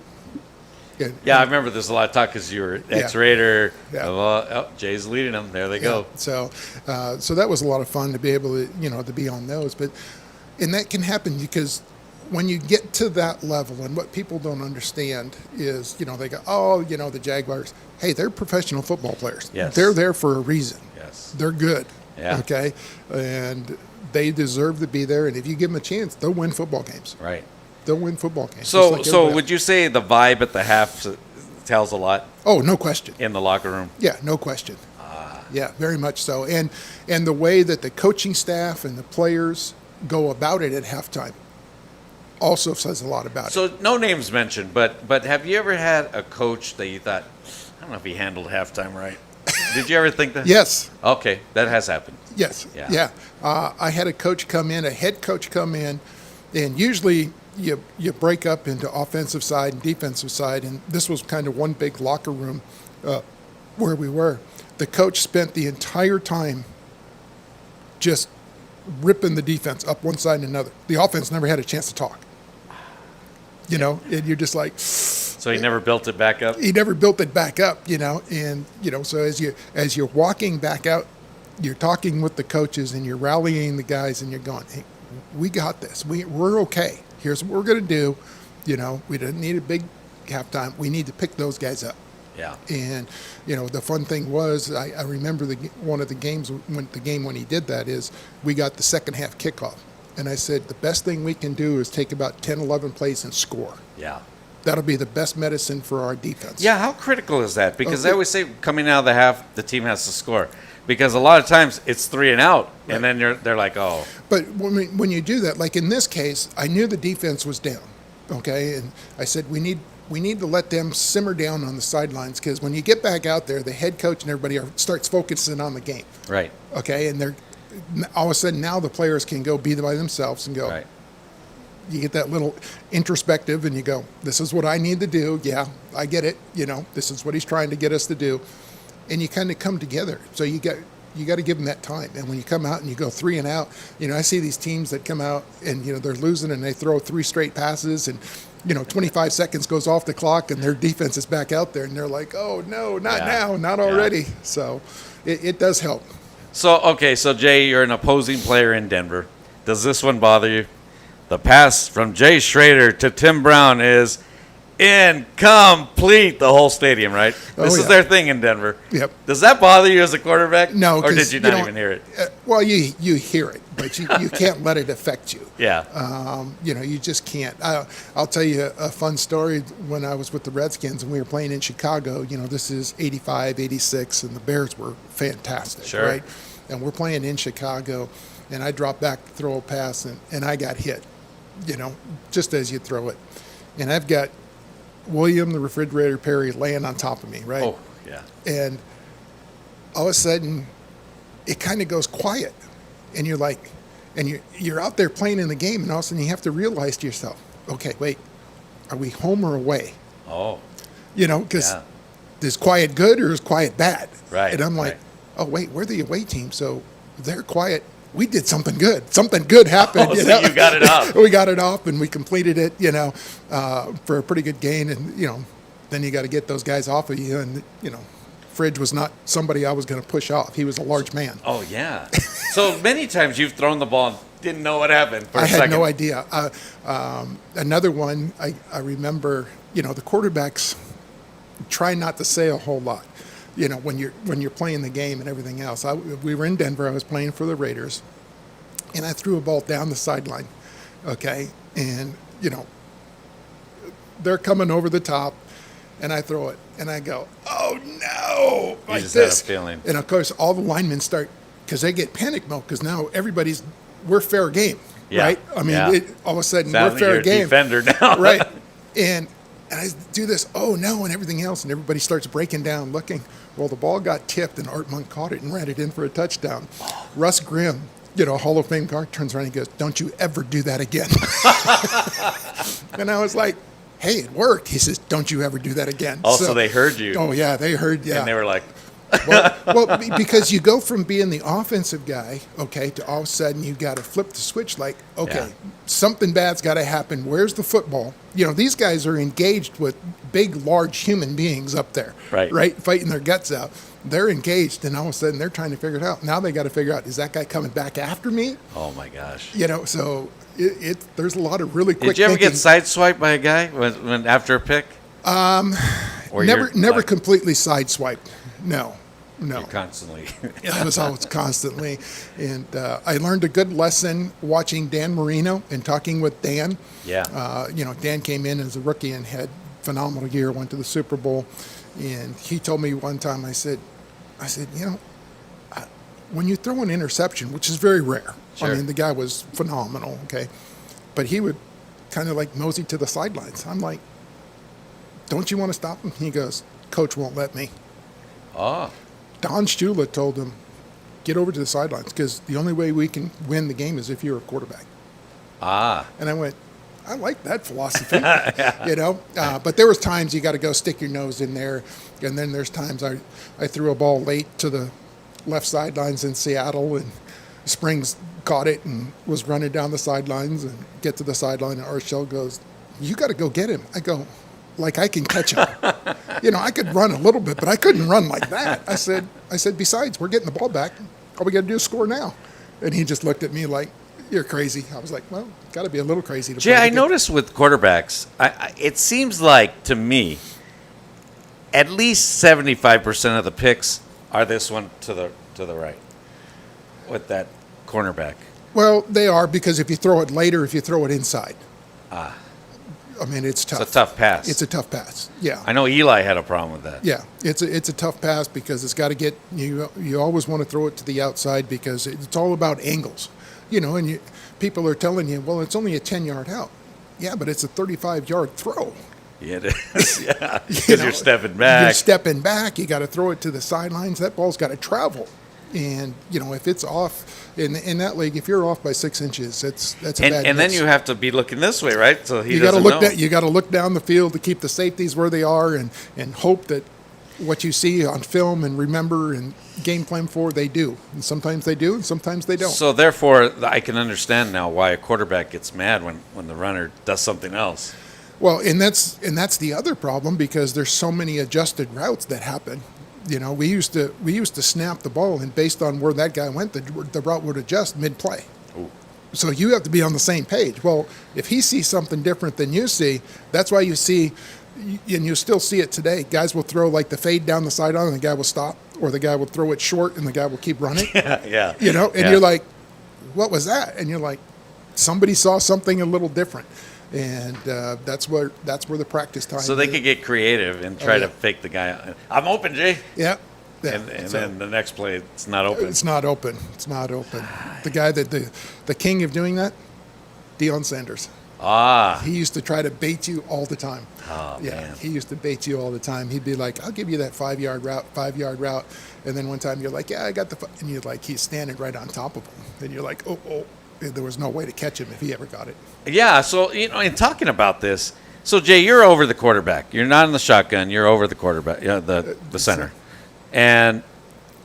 [SPEAKER 2] I remember there's a lot of talk because you were ex-Raider.
[SPEAKER 3] Yeah.
[SPEAKER 2] Jay's leading them. There they go.
[SPEAKER 3] So that was a lot of fun to be able to, to be on those. And that can happen because when you get to that level, and what people don't understand is, they go, oh, the Jaguars, hey, they're professional football players.
[SPEAKER 2] Yes.
[SPEAKER 3] They're there for a reason.
[SPEAKER 2] Yes.
[SPEAKER 3] They're good.
[SPEAKER 2] Yeah.
[SPEAKER 3] Okay. And they deserve to be there. And if you give them a chance, they'll win football games.
[SPEAKER 2] Right.
[SPEAKER 3] They'll win football games.
[SPEAKER 2] So would you say the vibe at the half tells a lot?
[SPEAKER 3] Oh, no question.
[SPEAKER 2] In the locker room?
[SPEAKER 3] Yeah, no question. Yeah, very much so. And the way that the coaching staff and the players go about it at halftime also says a lot about it.
[SPEAKER 2] So no names mentioned, but have you ever had a coach that you thought, I don't know if he handled halftime right? Did you ever think that?
[SPEAKER 3] Yes.
[SPEAKER 2] Okay, that has happened.
[SPEAKER 3] Yes.
[SPEAKER 2] Yeah.
[SPEAKER 3] I had a head coach come in, and usually you break up into offensive side and defensive side, and this was kind of one big locker room where we were. The coach spent the entire time just ripping the defense up one side and another. The offense never had a chance to talk. And you're just like.
[SPEAKER 2] So he never built it back up?
[SPEAKER 3] He never built it back up, and so as you're walking back out, you're talking with the coaches and you're rallying the guys, and you're going, hey, we got this. We're okay. Here's what we're going to do. We don't need a big halftime. We need to pick those guys up.
[SPEAKER 2] Yeah.
[SPEAKER 3] And, the fun thing was, I remember one of the games, when he did that is we got the second half kickoff. And I said, the best thing we can do is take about 10, 11 plays and score.
[SPEAKER 2] Yeah.
[SPEAKER 3] That'll be the best medicine for our defense.
[SPEAKER 2] Yeah, how critical is that? Because I always say coming out of the half, the team has to score. Because a lot of times it's 3 and out, right. And then they're like, oh.
[SPEAKER 3] But when you do that, like in this case, I knew the defense was down, okay? And I said, we need to let them simmer down on the sidelines, because when you get back out there, the head coach and everybody starts focusing on the game.
[SPEAKER 2] Right.
[SPEAKER 3] Okay, and all of a sudden now the players can go be by themselves and go.
[SPEAKER 2] Right.
[SPEAKER 3] You get that little introspective, and you go, this is what I need to do. Yeah, I get it. This is what he's trying to get us to do. And you kind of come together. So you got to give them that time. And when you come out and you go 3 and out, I see these teams that come out and, they're losing and they throw 3 straight passes, and, 25 seconds goes off the clock and their defense is back out there, and they're like, oh, no, not now, not already. So it does help.
[SPEAKER 2] So Jay, you're an opposing player in Denver. Does this one bother you? The pass from Jay Schrader to Tim Brown is incomplete. The whole stadium, right? This is their thing in Denver.
[SPEAKER 3] Yep.
[SPEAKER 2] Does that bother you as a quarterback?
[SPEAKER 3] No.
[SPEAKER 2] Or did you not even hear it?
[SPEAKER 3] Well, you hear it, but you can't let it affect you.
[SPEAKER 2] Yeah.
[SPEAKER 3] You just can't. I'll tell you a fun story. When I was with the Redskins and we were playing in Chicago, this is 85, 86, and the Bears were fantastic,
[SPEAKER 2] sure.
[SPEAKER 3] Right? And we're playing in Chicago, and I dropped back to throw a pass, and I got hit, just as you throw it. And I've got William the Refrigerator Perry laying on top of me, right?
[SPEAKER 2] Oh, yeah.
[SPEAKER 3] And all of a sudden, it kind of goes quiet, and you're like, and you're out there playing in the game, and all of a sudden you have to realize to yourself, okay, wait, are we home or away?
[SPEAKER 2] Oh.
[SPEAKER 3] Because is quiet good or is quiet bad?
[SPEAKER 2] Right,
[SPEAKER 3] And I'm like,
[SPEAKER 2] right.
[SPEAKER 3] oh wait, we're the away team, so they're quiet. We did something good. Something good happened.
[SPEAKER 2] Oh, so you got it off.
[SPEAKER 3] We got it off, and we completed it. For a pretty good gain, and then you got to get those guys off of you, and Fridge was not somebody I was going to push off. He was a large man.
[SPEAKER 2] Oh, yeah. So many times you've thrown the ball and didn't know what happened for a
[SPEAKER 3] I
[SPEAKER 2] second.
[SPEAKER 3] had no idea. Another one, I remember, the quarterbacks try not to say a whole lot, when you're playing the game and everything else. We were in Denver. I was playing for the Raiders, and I threw a ball down the sideline, okay? And, they're coming over the top, and I throw it, and I go, oh, no, like
[SPEAKER 2] just had a
[SPEAKER 3] this.
[SPEAKER 2] feeling.
[SPEAKER 3] And, of course, all the linemen start, because they get panic mode, because now we're fair game,
[SPEAKER 2] Yeah,
[SPEAKER 3] right? I mean,
[SPEAKER 2] yeah.
[SPEAKER 3] all of a sudden,
[SPEAKER 2] Now
[SPEAKER 3] we're
[SPEAKER 2] that
[SPEAKER 3] fair
[SPEAKER 2] you're a
[SPEAKER 3] game.
[SPEAKER 2] defender now.
[SPEAKER 3] Right. And I do this, oh, no, and everything else, and everybody starts breaking down, looking. Well, the ball got tipped, and Art Monk caught it and ran it in for a touchdown. Russ Grimm, Hall of Fame guard, turns around and goes, don't you ever do that again. And I was like, hey, it worked. He says, don't you ever do that again.
[SPEAKER 2] Also, they heard you.
[SPEAKER 3] Oh, yeah, they heard, yeah.
[SPEAKER 2] And they were like,
[SPEAKER 3] well, because you go from being the offensive guy, okay, to all of a sudden you got to flip the switch like, okay,
[SPEAKER 2] Yeah.
[SPEAKER 3] something bad's got to happen. Where's the football? These guys are engaged with big, large human beings up there,
[SPEAKER 2] Right.
[SPEAKER 3] fighting their guts out. They're engaged, and all of a sudden they're trying to figure it out. Now they got to figure out, is that guy coming back after me?
[SPEAKER 2] oh, my gosh.
[SPEAKER 3] So there's a lot of really quick
[SPEAKER 2] Did you ever
[SPEAKER 3] thinking.
[SPEAKER 2] get sideswiped by a guy when after a pick? Or
[SPEAKER 3] Never
[SPEAKER 2] you're, like,
[SPEAKER 3] completely sideswiped. No.
[SPEAKER 2] you're constantly.
[SPEAKER 3] It was always constantly. And I learned a good lesson watching Dan Marino and talking with Dan.
[SPEAKER 2] Yeah.
[SPEAKER 3] Dan came in as a rookie and had phenomenal year, went to the Super Bowl. And he told me one time, I said, when you throw an interception, which is very rare,
[SPEAKER 2] Sure.
[SPEAKER 3] I mean, the guy was phenomenal, okay? But he would kind of like mosey to the sidelines. I'm like, don't you want to stop him? He goes, Coach won't let me.
[SPEAKER 2] Oh,
[SPEAKER 3] Don Shula told him, get over to the sidelines because the only way we can win the game is if you're a quarterback. And I went, I like that philosophy, But there was times you got to go stick your nose in there, and then there's times I threw a ball late to the left sidelines in Seattle, and Springs caught it and was running down the sidelines and get to the sideline, and Arshell goes, you got to go get him. I go, like I can catch him. I could run a little bit, but I couldn't run like that. I said, besides, we're getting the ball back. All we got to do is score now. And he just looked at me like, you're crazy. I was like, well, got to be a little crazy to
[SPEAKER 2] Jay,
[SPEAKER 3] play
[SPEAKER 2] I
[SPEAKER 3] the game.
[SPEAKER 2] noticed with quarterbacks, it seems like to me, at least 75% of the picks are this one to the right, with that cornerback.
[SPEAKER 3] Well, they are because if you throw it later, if you throw it inside. I mean, it's tough.
[SPEAKER 2] It's a tough pass.
[SPEAKER 3] It's a tough pass. Yeah.
[SPEAKER 2] I know Eli had a problem with that.
[SPEAKER 3] Yeah, it's a tough pass because it's got to get you. You always want to throw it to the outside because it's all about angles, And people are telling you, well, it's only a 10-yard out. Yeah, but it's a 35-yard throw.
[SPEAKER 2] Yeah, it is. Yeah, because you're stepping back.
[SPEAKER 3] You're stepping back. You got to throw it to the sidelines. That ball's got to travel. And if it's off in that league, if you're off by 6 inches, that's a bad.
[SPEAKER 2] And then
[SPEAKER 3] miss.
[SPEAKER 2] you have to be looking this way, right? So
[SPEAKER 3] You got to
[SPEAKER 2] doesn't
[SPEAKER 3] look
[SPEAKER 2] know.
[SPEAKER 3] that. You got to look down the field to keep the safeties where they are, and hope that what you see on film and remember and game plan for they do. And sometimes they do, and sometimes they don't.
[SPEAKER 2] So therefore, I can understand now why a quarterback gets mad when the runner does something else.
[SPEAKER 3] Well, and that's the other problem because there's so many adjusted routes that happen. We used to snap the ball, and based on where that guy went, the route would adjust mid-play.
[SPEAKER 2] Ooh.
[SPEAKER 3] So you have to be on the same page. Well, if he sees something different than you see, that's why you see, and you still see it today. Guys will throw like the fade down the sideline, and the guy will stop, or the guy will throw it short, and the guy will keep running.
[SPEAKER 2] Yeah.
[SPEAKER 3] And you're like, what was that? And you're like, somebody saw something a little different. And that's where the practice time.
[SPEAKER 2] So they could get creative and try
[SPEAKER 3] yeah.
[SPEAKER 2] to fake the guy out. I'm open, Jay.
[SPEAKER 3] Yeah.
[SPEAKER 2] And
[SPEAKER 3] So
[SPEAKER 2] then the next play, it's not open.
[SPEAKER 3] it's not open. It's not open. The guy that the king of doing that, Deion Sanders. He used to try to bait you all the time.
[SPEAKER 2] Oh,
[SPEAKER 3] Yeah,
[SPEAKER 2] man.
[SPEAKER 3] he used to bait you all the time. He'd be like, "I'll give you that 5-yard route," and then one time you're like, "Yeah, I got the," and you're like, he's standing right on top of him, and you're like, "Oh." There was no way to catch him if he ever got it.
[SPEAKER 2] Yeah, so in talking about this, So Jay, you're over the quarterback. You're not in the shotgun. You're over the quarterback, the center. And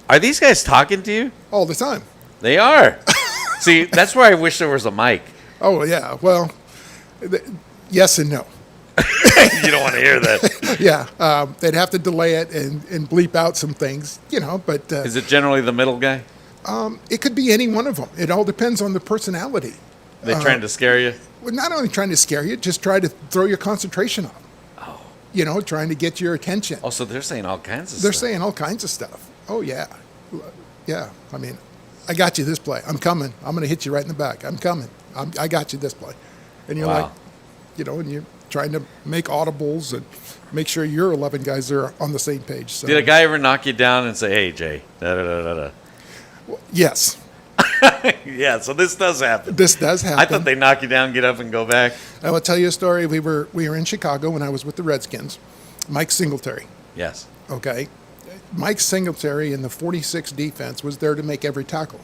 [SPEAKER 2] are these guys talking to you?
[SPEAKER 3] All the time.
[SPEAKER 2] They are. See, that's where I wish there was a mic.
[SPEAKER 3] Oh yeah. Well, yes and no.
[SPEAKER 2] You don't want to hear that.
[SPEAKER 3] Yeah, they'd have to delay it and bleep out some things, But
[SPEAKER 2] Is it generally the middle guy?
[SPEAKER 3] it could be any one of them. It all depends on the personality.
[SPEAKER 2] They trying to scare you?
[SPEAKER 3] Well, not only trying to scare you, just try to throw your concentration off.
[SPEAKER 2] Oh.
[SPEAKER 3] Trying to get your attention.
[SPEAKER 2] Oh, so they're saying all kinds of
[SPEAKER 3] They're
[SPEAKER 2] stuff.
[SPEAKER 3] saying all kinds of stuff. Oh yeah, yeah. I mean, I got you this play. I'm coming. I'm going to hit you right in the back. I'm coming. I got you this play. And you're
[SPEAKER 2] Wow.
[SPEAKER 3] like, and you're trying to make audibles and make sure your 11 guys are on the same page. So
[SPEAKER 2] Did a guy ever knock you down and say, "Hey, Jay"? Da, da, da, da, da.
[SPEAKER 3] yes,
[SPEAKER 2] Yeah, so this does happen.
[SPEAKER 3] this does happen.
[SPEAKER 2] I thought they knock you down, get up, and go back.
[SPEAKER 3] I will tell you a story. We were in Chicago when I was with the Redskins. Mike Singletary.
[SPEAKER 2] Yes.
[SPEAKER 3] Okay, Mike Singletary in the 46 defense was there to make every tackle.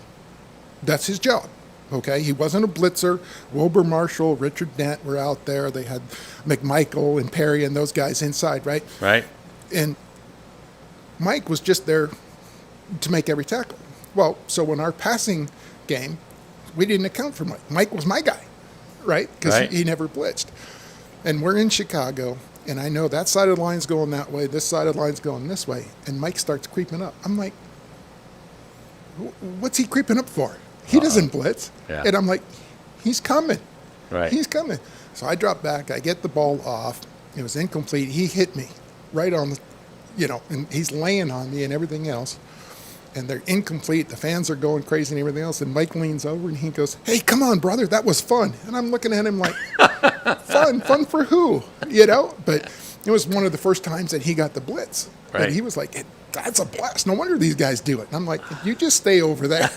[SPEAKER 3] That's his job. Okay, he wasn't a blitzer. Wilbur Marshall, Richard Dent were out there. They had McMichael and Perry and those guys inside, right?
[SPEAKER 2] Right.
[SPEAKER 3] And Mike was just there to make every tackle. Well, so in our passing game, we didn't account for Mike. Mike was my guy, right? Because
[SPEAKER 2] Right.
[SPEAKER 3] he never blitzed. And we're in Chicago, and I know that side of the line's going that way, this side of the line's going this way, and Mike starts creeping up. I'm like, what's he creeping up for? He doesn't blitz.
[SPEAKER 2] Yeah.
[SPEAKER 3] And I'm like, he's coming.
[SPEAKER 2] Right.
[SPEAKER 3] He's coming. So I drop back. I get the ball off. It was incomplete. He hit me right on the, and he's laying on me and everything else. And they're incomplete. The fans are going crazy and everything else. And Mike leans over and he goes, "Hey, come on, brother. That was fun." And I'm looking at him like, fun for who? But it was one of the first times that he got the blitz.
[SPEAKER 2] Right.
[SPEAKER 3] And he was like, "That's a blast. No wonder these guys do it." And I'm like, "You just stay over there."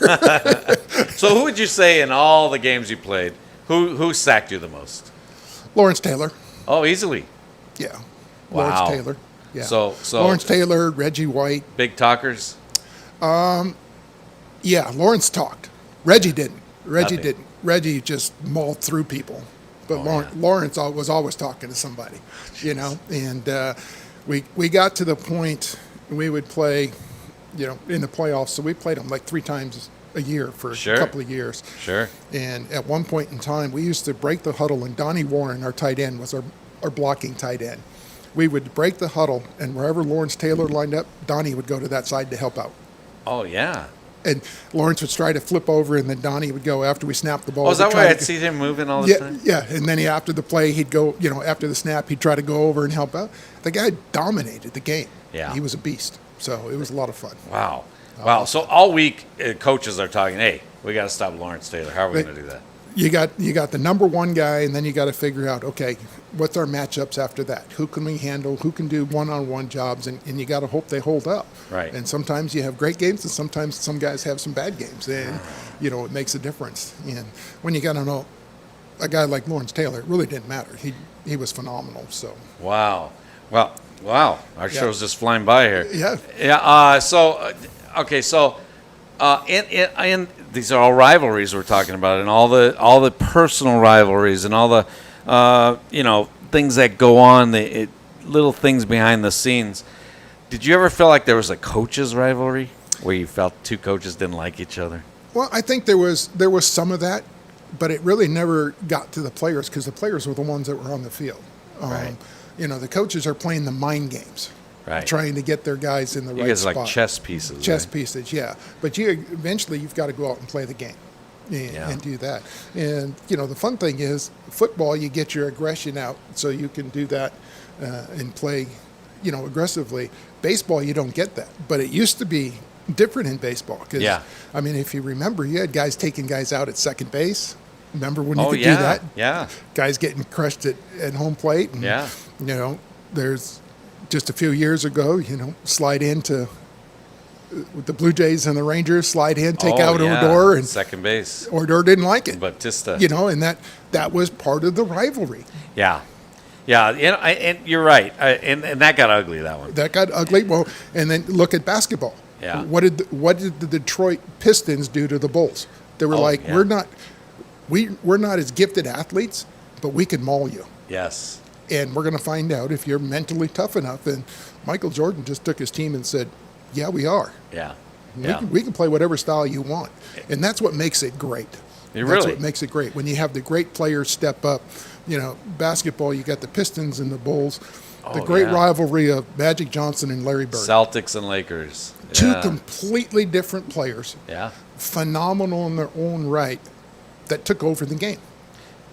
[SPEAKER 2] So who would you say in all the games you played, who sacked you the most?
[SPEAKER 3] Lawrence Taylor.
[SPEAKER 2] Oh, easily.
[SPEAKER 3] Yeah.
[SPEAKER 2] Wow.
[SPEAKER 3] Lawrence Taylor. Yeah.
[SPEAKER 2] So
[SPEAKER 3] Lawrence Taylor, Reggie White.
[SPEAKER 2] big talkers.
[SPEAKER 3] Yeah, Lawrence talked. Reggie didn't. Reggie
[SPEAKER 2] Nothing.
[SPEAKER 3] didn't. Reggie just mauled through people. But Lawrence was always talking to somebody, And we got to the point we would play, in the playoffs. So we played them like 3 times a year for
[SPEAKER 2] Sure.
[SPEAKER 3] a couple of years.
[SPEAKER 2] Sure.
[SPEAKER 3] And at one point in time, we used to break the huddle, and Donnie Warren, our tight end, was our blocking tight end. We would break the huddle, and wherever Lawrence Taylor lined up, Donnie would go to that side to help out.
[SPEAKER 2] Oh, yeah.
[SPEAKER 3] And Lawrence would try to flip over, and then Donnie would go after we snapped the ball.
[SPEAKER 2] Oh, is that
[SPEAKER 3] He'd try
[SPEAKER 2] why
[SPEAKER 3] to
[SPEAKER 2] I'd see him moving all the
[SPEAKER 3] Yeah,
[SPEAKER 2] time?
[SPEAKER 3] yeah. And then after the play, he'd go, after the snap, he'd try to go over and help out. The guy dominated the game.
[SPEAKER 2] Yeah.
[SPEAKER 3] He was a beast. So it was a lot of fun.
[SPEAKER 2] Wow. Wow. So all week, coaches are talking, "Hey, we got to stop Lawrence Taylor. How are we
[SPEAKER 3] They-
[SPEAKER 2] going to do that?"
[SPEAKER 3] You got the number one guy, and then you got to figure out, okay, what's our matchups after that? Who can we handle? Who can do one-on-one jobs? And you got to hope they hold up.
[SPEAKER 2] Right.
[SPEAKER 3] And sometimes you have great games, and sometimes some guys have some bad games, and it makes a difference. And when you got to know a guy like Lawrence Taylor, it really didn't matter. He was phenomenal. So
[SPEAKER 2] Wow. Well, wow. Our show's just flying by here.
[SPEAKER 3] yeah,
[SPEAKER 2] Yeah. Okay. So, in these are all rivalries we're talking about, and all the personal rivalries, and all the things that go on, little things behind the scenes. Did you ever feel like there was a coaches rivalry where you felt 2 coaches didn't like each other?
[SPEAKER 3] Well, I think there was some of that, but it really never got to the players because the players were the ones that were on the field.
[SPEAKER 2] Right.
[SPEAKER 3] The coaches are playing the mind games,
[SPEAKER 2] Right.
[SPEAKER 3] trying to get their guys in the
[SPEAKER 2] You
[SPEAKER 3] right
[SPEAKER 2] guys are
[SPEAKER 3] spot.
[SPEAKER 2] like chess pieces.
[SPEAKER 3] Chess
[SPEAKER 2] right?
[SPEAKER 3] pieces, yeah. But eventually you've got to go out and play the game and do that. And the fun thing is football. You get your aggression out, so you can do that and play, aggressively. Baseball, you don't get that, but it used to be different in baseball. Cause,
[SPEAKER 2] Yeah.
[SPEAKER 3] I mean, if you remember, you had guys taking guys out at second base. Remember when you
[SPEAKER 2] Oh
[SPEAKER 3] could
[SPEAKER 2] yeah.
[SPEAKER 3] do that?
[SPEAKER 2] Yeah.
[SPEAKER 3] Guys getting crushed at home plate. And,
[SPEAKER 2] Yeah.
[SPEAKER 3] There's just a few years ago, slide into with the Blue Jays and the Rangers, slide in, take out Odor, and
[SPEAKER 2] second base.
[SPEAKER 3] Odor didn't like it.
[SPEAKER 2] Batista.
[SPEAKER 3] And that was part of the rivalry.
[SPEAKER 2] Yeah. Yeah, and you're right. And that got ugly, that one.
[SPEAKER 3] That got ugly. Well, and then look at basketball.
[SPEAKER 2] Yeah.
[SPEAKER 3] What did the Detroit Pistons do to the Bulls? They were like,
[SPEAKER 2] yeah.
[SPEAKER 3] we're not as gifted athletes, but we can maul you.
[SPEAKER 2] Yes.
[SPEAKER 3] and we're going to find out if you're mentally tough enough. And Michael Jordan just took his team and said, yeah, we are.
[SPEAKER 2] Yeah.
[SPEAKER 3] We can play whatever style you want. And that's what makes it great. That's
[SPEAKER 2] Really?
[SPEAKER 3] what makes it great. When you have the great players step up, basketball, you got the Pistons and the Bulls, the great rivalry of Magic Johnson and Larry Bird.
[SPEAKER 2] Celtics and Lakers.
[SPEAKER 3] Two
[SPEAKER 2] Yeah.
[SPEAKER 3] completely different players,
[SPEAKER 2] Yeah.
[SPEAKER 3] phenomenal in their own right, that took over the game.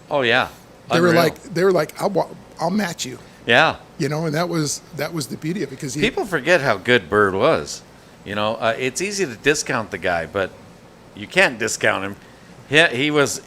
[SPEAKER 2] Oh, yeah.
[SPEAKER 3] They were
[SPEAKER 2] Unreal.
[SPEAKER 3] like, I'll match you.
[SPEAKER 2] Yeah.
[SPEAKER 3] And that was the beauty of it, because
[SPEAKER 2] People forget how good Bird was. It's easy to discount the guy, but you can't discount him. He was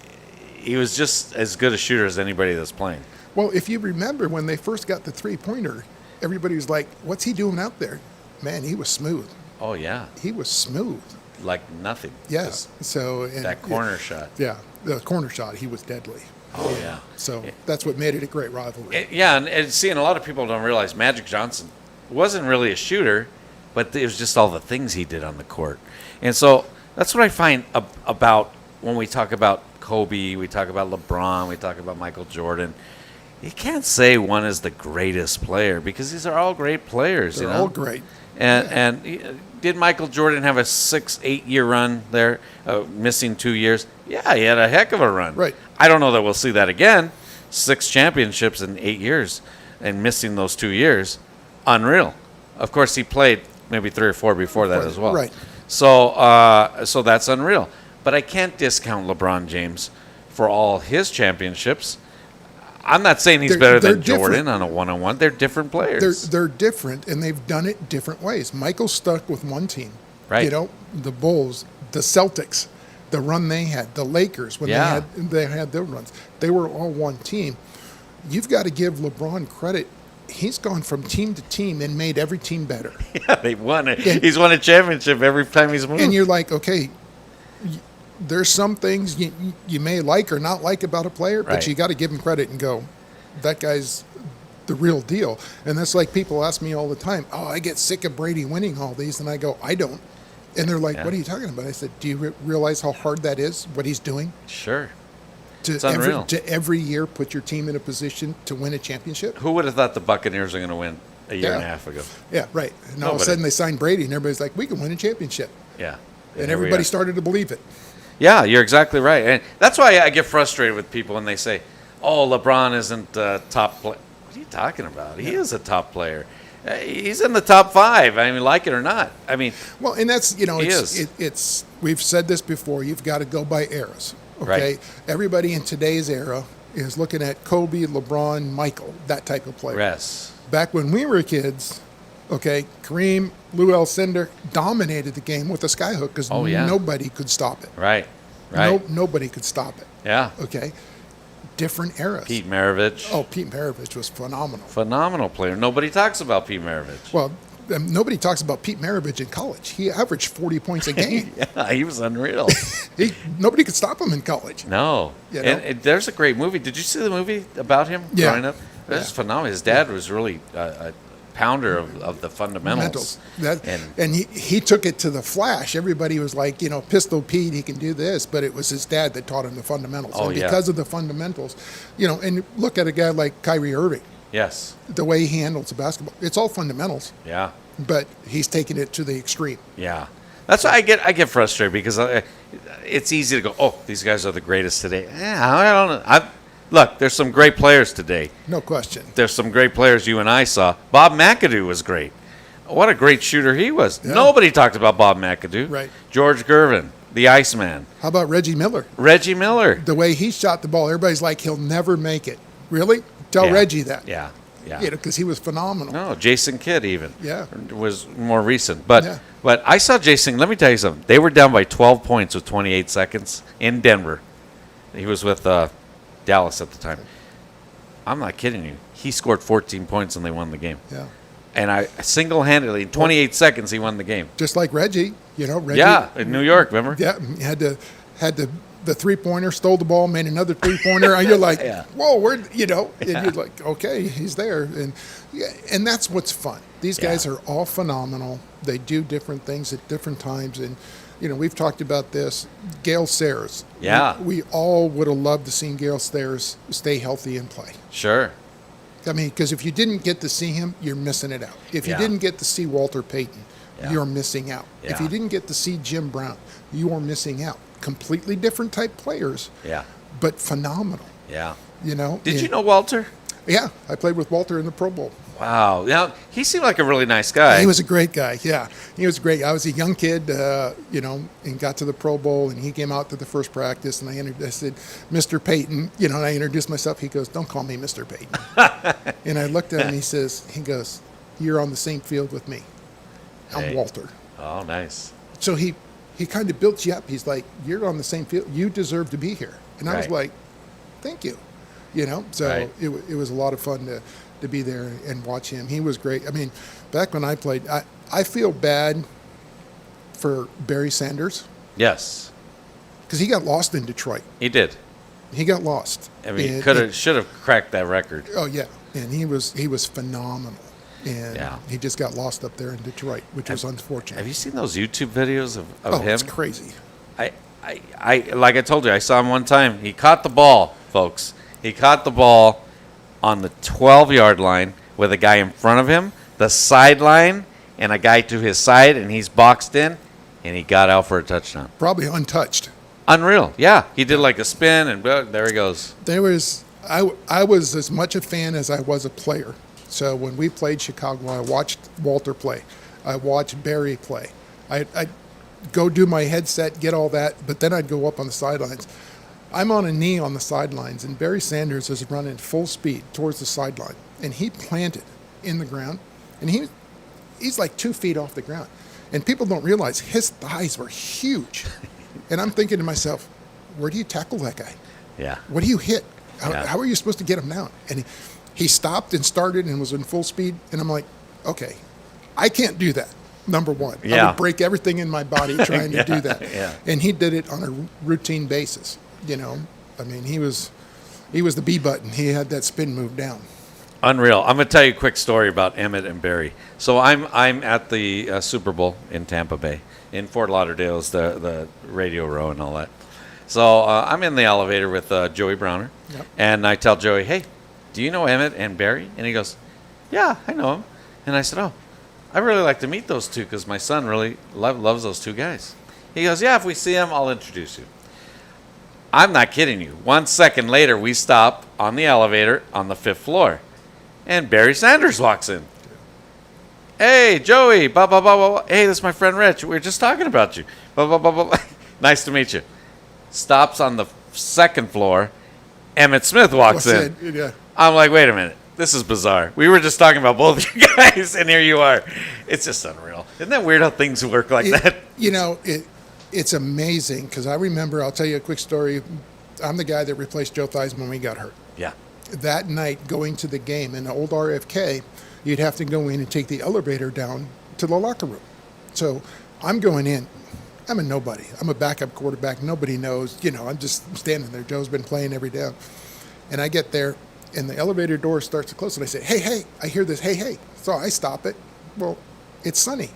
[SPEAKER 2] just as good a shooter as anybody that's playing.
[SPEAKER 3] Well, if you remember when they first got the 3-pointer, everybody was like, what's he doing out there? Man, he was smooth.
[SPEAKER 2] Oh, yeah.
[SPEAKER 3] He was smooth.
[SPEAKER 2] Like nothing.
[SPEAKER 3] Yeah.
[SPEAKER 2] Just
[SPEAKER 3] So
[SPEAKER 2] that corner shot.
[SPEAKER 3] Yeah, the corner shot, he was deadly.
[SPEAKER 2] Oh, yeah.
[SPEAKER 3] So that's what made it a great rivalry.
[SPEAKER 2] And seeing a lot of people don't realize Magic Johnson wasn't really a shooter, but it was just all the things he did on the court. And so that's what I find about when we talk about Kobe, we talk about LeBron, we talk about Michael Jordan. You can't say one is the greatest player, because these are all great players.
[SPEAKER 3] They're all great.
[SPEAKER 2] And did Michael Jordan have a 6-8 year run there, missing 2 years? Yeah, he had a heck of a run.
[SPEAKER 3] Right.
[SPEAKER 2] I don't know that we'll see that again. 6 championships in 8 years, and missing those 2 years, unreal. Of course, he played maybe 3 or 4 before that as well.
[SPEAKER 3] Right.
[SPEAKER 2] So that's unreal. But I can't discount LeBron James for all his championships. I'm not saying he's better than Jordan on a one-on-one. They're different players.
[SPEAKER 3] They're different, and they've done it different ways. Michael stuck with one team.
[SPEAKER 2] Right.
[SPEAKER 3] The Bulls, the Celtics, the run they had, the Lakers when they had their runs. They were all one team. You've got to give LeBron credit. He's gone from team to team and made every team better.
[SPEAKER 2] Yeah, they've won it. He's won a championship every time he's moved.
[SPEAKER 3] And you're like, okay, there's some things you may like or not like about a player, but
[SPEAKER 2] Right.
[SPEAKER 3] you got to give him credit and go, that guy's the real deal. And that's like people ask me all the time, oh, I get sick of Brady winning all these. And I go, I don't. And they're like, what are you talking about? I said, do you realize how hard that is, what he's doing?
[SPEAKER 2] Sure. It's unreal.
[SPEAKER 3] To every year put your team in a position to win a championship?
[SPEAKER 2] Who would have thought the Buccaneers were going to win a year and a half ago?
[SPEAKER 3] Yeah, right. And all of a
[SPEAKER 2] Nobody.
[SPEAKER 3] sudden they signed Brady, and everybody's like, we can win a championship.
[SPEAKER 2] Yeah.
[SPEAKER 3] And
[SPEAKER 2] here we
[SPEAKER 3] everybody
[SPEAKER 2] are.
[SPEAKER 3] started to believe it.
[SPEAKER 2] Yeah, you're exactly right. And that's why I get frustrated with people when they say, oh, LeBron isn't a top player. What are you talking about? He is a top player. He's in the top 5. I mean, like it or not. I mean,
[SPEAKER 3] Well, and that's,
[SPEAKER 2] He is.
[SPEAKER 3] it's we've said this before, you've got to go by eras. Okay?
[SPEAKER 2] Right.
[SPEAKER 3] Everybody in today's era is looking at Kobe, LeBron, Michael, that type of player.
[SPEAKER 2] yes.
[SPEAKER 3] Back when we were kids, okay, Kareem, Lou Alcindor dominated the game with a skyhook because
[SPEAKER 2] Oh, yeah.
[SPEAKER 3] nobody could stop it.
[SPEAKER 2] Right. Right.
[SPEAKER 3] Nobody could stop it.
[SPEAKER 2] Yeah.
[SPEAKER 3] Okay? Different eras.
[SPEAKER 2] Pete Maravich.
[SPEAKER 3] Oh, Pete Maravich was phenomenal.
[SPEAKER 2] Phenomenal player. Nobody talks about Pete Maravich.
[SPEAKER 3] Well, nobody talks about Pete Maravich in college. He averaged 40 points a game.
[SPEAKER 2] Yeah, he was unreal.
[SPEAKER 3] Nobody could stop him in college.
[SPEAKER 2] No.
[SPEAKER 3] You know?
[SPEAKER 2] And there's a great movie. Did you see the movie about him
[SPEAKER 3] Yeah.
[SPEAKER 2] growing up? That's phenomenal. His dad was really a pounder of the fundamentals.
[SPEAKER 3] And he took it to the Flash. Everybody was like, Pistol Pete, he can do this, but it was his dad that taught him the fundamentals.
[SPEAKER 2] Oh,
[SPEAKER 3] and
[SPEAKER 2] yeah.
[SPEAKER 3] because of the fundamentals, and look at a guy like Kyrie Irving,
[SPEAKER 2] Yes.
[SPEAKER 3] the way he handles the basketball. It's all fundamentals,
[SPEAKER 2] Yeah.
[SPEAKER 3] but he's taken it to the extreme.
[SPEAKER 2] Yeah. That's why I get frustrated because it's easy to go, oh, these guys are the greatest today. I don't know. Look, there's some great players today.
[SPEAKER 3] No question.
[SPEAKER 2] There's some great players you and I saw. Bob McAdoo was great. What a great shooter he was.
[SPEAKER 3] Yeah.
[SPEAKER 2] Nobody talked about Bob McAdoo.
[SPEAKER 3] Right.
[SPEAKER 2] George Gervin, the Iceman.
[SPEAKER 3] How about Reggie Miller?
[SPEAKER 2] Reggie Miller.
[SPEAKER 3] The way he shot the ball, everybody's like, he'll never make it. Really? Tell
[SPEAKER 2] Yeah.
[SPEAKER 3] Reggie that.
[SPEAKER 2] Yeah. Yeah.
[SPEAKER 3] Because he was phenomenal.
[SPEAKER 2] No, Jason Kidd even.
[SPEAKER 3] Yeah.
[SPEAKER 2] Was more recent. But
[SPEAKER 3] Yeah.
[SPEAKER 2] but I saw Jason, let me tell you something. They were down by 12 points with 28 seconds in Denver. He was with Dallas at the time. I'm not kidding you. He scored 14 points and they won the game.
[SPEAKER 3] Yeah.
[SPEAKER 2] And I single-handedly, in 28 seconds, he won the game.
[SPEAKER 3] Just like Reggie, Reggie.
[SPEAKER 2] Yeah, in New York, remember?
[SPEAKER 3] Yeah, he had the 3-pointer, stole the ball, made another 3-pointer, and you're like,
[SPEAKER 2] Yeah.
[SPEAKER 3] whoa, and you're like, okay, he's there, and that's what's fun. These guys
[SPEAKER 2] Yeah.
[SPEAKER 3] are all phenomenal. They do different things at different times, and we've talked about this. Gale Sayers.
[SPEAKER 2] Yeah.
[SPEAKER 3] We all would have loved to see Gale Sayers stay healthy and play.
[SPEAKER 2] Sure.
[SPEAKER 3] I mean, because if you didn't get to see him, you're missing it out. If you
[SPEAKER 2] Yeah.
[SPEAKER 3] didn't get to see Walter Payton,
[SPEAKER 2] Yeah.
[SPEAKER 3] you're missing out. If
[SPEAKER 2] Yeah.
[SPEAKER 3] you didn't get to see Jim Brown, you are missing out. Completely different type players,
[SPEAKER 2] Yeah.
[SPEAKER 3] but phenomenal.
[SPEAKER 2] Yeah.
[SPEAKER 3] You know.
[SPEAKER 2] Did
[SPEAKER 3] And-
[SPEAKER 2] you know Walter?
[SPEAKER 3] Yeah, I played with Walter in the Pro Bowl.
[SPEAKER 2] Wow. Now, he seemed like a really nice guy.
[SPEAKER 3] He was a great guy. Yeah, he was great. I was a young kid, and got to the Pro Bowl, and he came out to the first practice, and I said, "Mr. Payton," and I introduced myself. He goes, "Don't call me Mr. Payton." And I looked at him. He goes, "You're on the same field with me. I'm
[SPEAKER 2] Hey.
[SPEAKER 3] Walter."
[SPEAKER 2] Oh, nice.
[SPEAKER 3] So he kind of built you up. He's like, "You're on the same field. You deserve to be here." And I was
[SPEAKER 2] Right.
[SPEAKER 3] like, "Thank you." So
[SPEAKER 2] Right.
[SPEAKER 3] it was a lot of fun to be there and watch him. He was great. I mean, back when I played, I feel bad for Barry Sanders
[SPEAKER 2] Yes,
[SPEAKER 3] because he got lost in Detroit.
[SPEAKER 2] he did.
[SPEAKER 3] He got lost.
[SPEAKER 2] I mean,
[SPEAKER 3] And-
[SPEAKER 2] should have cracked that record.
[SPEAKER 3] Oh yeah, and he was phenomenal. And
[SPEAKER 2] Yeah.
[SPEAKER 3] he just got lost up there in Detroit, which was unfortunate.
[SPEAKER 2] Have you seen those YouTube videos of
[SPEAKER 3] oh,
[SPEAKER 2] him?
[SPEAKER 3] it's crazy.
[SPEAKER 2] I like I told you, I saw him one time. He caught the ball, folks. He caught the ball on the 12-yard line with a guy in front of him, the sideline, and a guy to his side, and he's boxed in, and he got out for a touchdown.
[SPEAKER 3] Probably untouched.
[SPEAKER 2] Unreal. Yeah, he did like a spin, and there he goes.
[SPEAKER 3] I was as much a fan as I was a player. So when we played Chicago, I watched Walter play. I watched Barry play. I'd go do my headset, get all that, but then I'd go up on the sidelines. I'm on a knee on the sidelines, and Barry Sanders is running full speed towards the sideline, and he planted in the ground, and he's like 2 feet off the ground. And people don't realize his thighs were huge. And I'm thinking to myself, where do you tackle that guy?
[SPEAKER 2] Yeah.
[SPEAKER 3] What do you hit?
[SPEAKER 2] Yeah.
[SPEAKER 3] How are you supposed to get him down? And he stopped and started and was in full speed. And I'm like, okay, I can't do that. Number one, I
[SPEAKER 2] Yeah.
[SPEAKER 3] would break everything in my body trying to do that.
[SPEAKER 2] Yeah.
[SPEAKER 3] And he did it on a routine basis. I mean, he was the B button. He had that spin move down.
[SPEAKER 2] Unreal. I'm going to tell you a quick story about Emmett and Barry. So I'm at the Super Bowl in Tampa Bay. In Fort Lauderdale is the radio row and all that. So I'm in the elevator with Joey Browner.
[SPEAKER 3] Yep.
[SPEAKER 2] And I tell Joey, hey, do you know Emmett and Barry? And he goes, yeah, I know him. And I said, oh, I really like to meet those two because my son really loves those two guys. He goes, yeah, if we see them, I'll introduce you. I'm not kidding you. 1 second later, we stop on the elevator on the 5th floor. And Barry Sanders walks in. Hey, Joey, blah, blah, blah, blah. Hey, this is my friend Rich. We were just talking about you. Blah, blah, blah, blah. Nice to meet you. Stops on the 2nd floor. Emmett Smith walks in.
[SPEAKER 3] Yeah.
[SPEAKER 2] I'm like, wait a minute. This is bizarre. We were just talking about both you guys, and here you are. It's just unreal. Isn't that weird how things work like that?
[SPEAKER 3] It's amazing because I remember, I'll tell you a quick story. I'm the guy that replaced Joe Theismann when we got hurt.
[SPEAKER 2] Yeah.
[SPEAKER 3] That night, going to the game in the old RFK, you'd have to go in and take the elevator down to the locker room. So I'm going in. I'm a nobody. I'm a backup quarterback. Nobody knows. I'm just standing there. Joe's been playing every down. And I get there, and the elevator door starts to close, and I say, hey, hey. I hear this, hey, hey. So I stop it. Well, it's Sonny.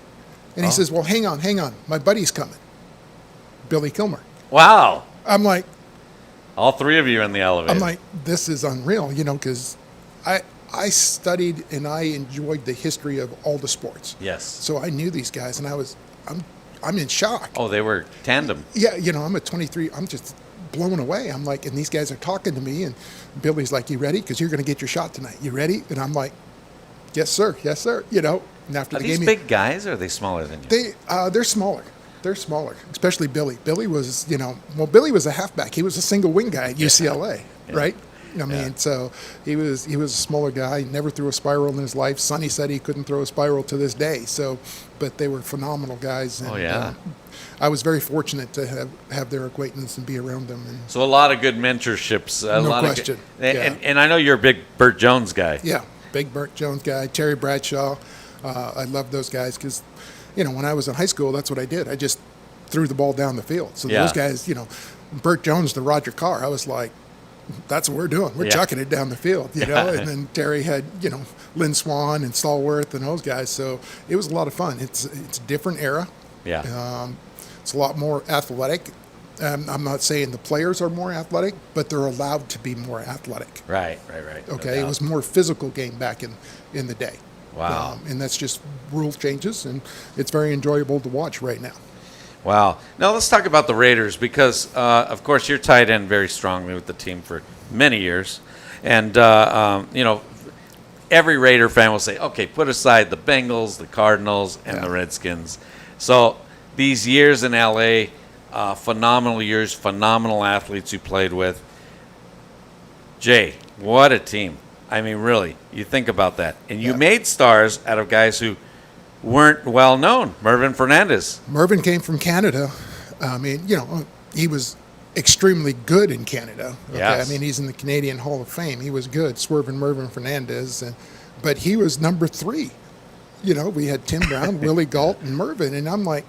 [SPEAKER 3] And he says, well, hang on. My buddy's coming. Billy Kilmer.
[SPEAKER 2] Wow.
[SPEAKER 3] I'm like,
[SPEAKER 2] All three of you in the elevator.
[SPEAKER 3] this is unreal, because I studied and I enjoyed the history of all the sports.
[SPEAKER 2] Yes.
[SPEAKER 3] So I knew these guys, and I'm in shock.
[SPEAKER 2] Oh, they were tandem.
[SPEAKER 3] Yeah, I'm at 23. I'm just blown away. I'm like, and these guys are talking to me, and Billy's like, "You ready? Because you're going to get your shot tonight. You ready?" And I'm like, "Yes, sir. Yes, sir." And after
[SPEAKER 2] Are
[SPEAKER 3] the
[SPEAKER 2] these
[SPEAKER 3] game,
[SPEAKER 2] big guys or are they smaller than you?
[SPEAKER 3] they're smaller. They're smaller, especially Billy. Billy was, Billy was a halfback. He was a single wing guy at UCLA, right? So he was a smaller guy. Never threw a spiral in his life. Sonny said he couldn't throw a spiral to this day. So, but they were phenomenal guys. And,
[SPEAKER 2] Oh, yeah.
[SPEAKER 3] I was very fortunate to have their acquaintance and be around them. And
[SPEAKER 2] So a lot of good mentorships.
[SPEAKER 3] No question.
[SPEAKER 2] And I know you're a big Burt Jones guy.
[SPEAKER 3] yeah, big Burt Jones guy, Terry Bradshaw. I love those guys because, when I was in high school, that's what I did. I just threw the ball down the field. So
[SPEAKER 2] Yeah.
[SPEAKER 3] those guys, Burt Jones to Roger Carr, I was like, that's what we're doing. We're
[SPEAKER 2] Yeah.
[SPEAKER 3] chucking it down the field, And then Terry had, Lynn Swan and Stallworth and those guys. So it was a lot of fun. It's a different era.
[SPEAKER 2] Yeah.
[SPEAKER 3] It's a lot more athletic, I'm not saying the players are more athletic, but they're allowed to be more athletic.
[SPEAKER 2] Right. No
[SPEAKER 3] Okay, it
[SPEAKER 2] doubt.
[SPEAKER 3] was more physical game back in the day.
[SPEAKER 2] Wow.
[SPEAKER 3] And that's just rule changes, and it's very enjoyable to watch right now.
[SPEAKER 2] Wow. Now let's talk about the Raiders because, of course, you're tied in very strongly with the team for many years, and every Raider fan will say, "Okay, put aside the Bengals, the Cardinals, and the Redskins." So these years in LA, phenomenal years, phenomenal athletes you played with. Jay, what a team! I mean, really, you think about that, and you made stars out of guys who weren't well known. Mervin Fernandez.
[SPEAKER 3] Mervin came from Canada. I mean, he was extremely good in Canada. Okay?
[SPEAKER 2] Yes.
[SPEAKER 3] I mean, he's in the Canadian Hall of Fame. He was good, Swervin Mervin Fernandez, but he was number 3. We had Tim Brown, Willie Gault, and Mervin, and I'm like,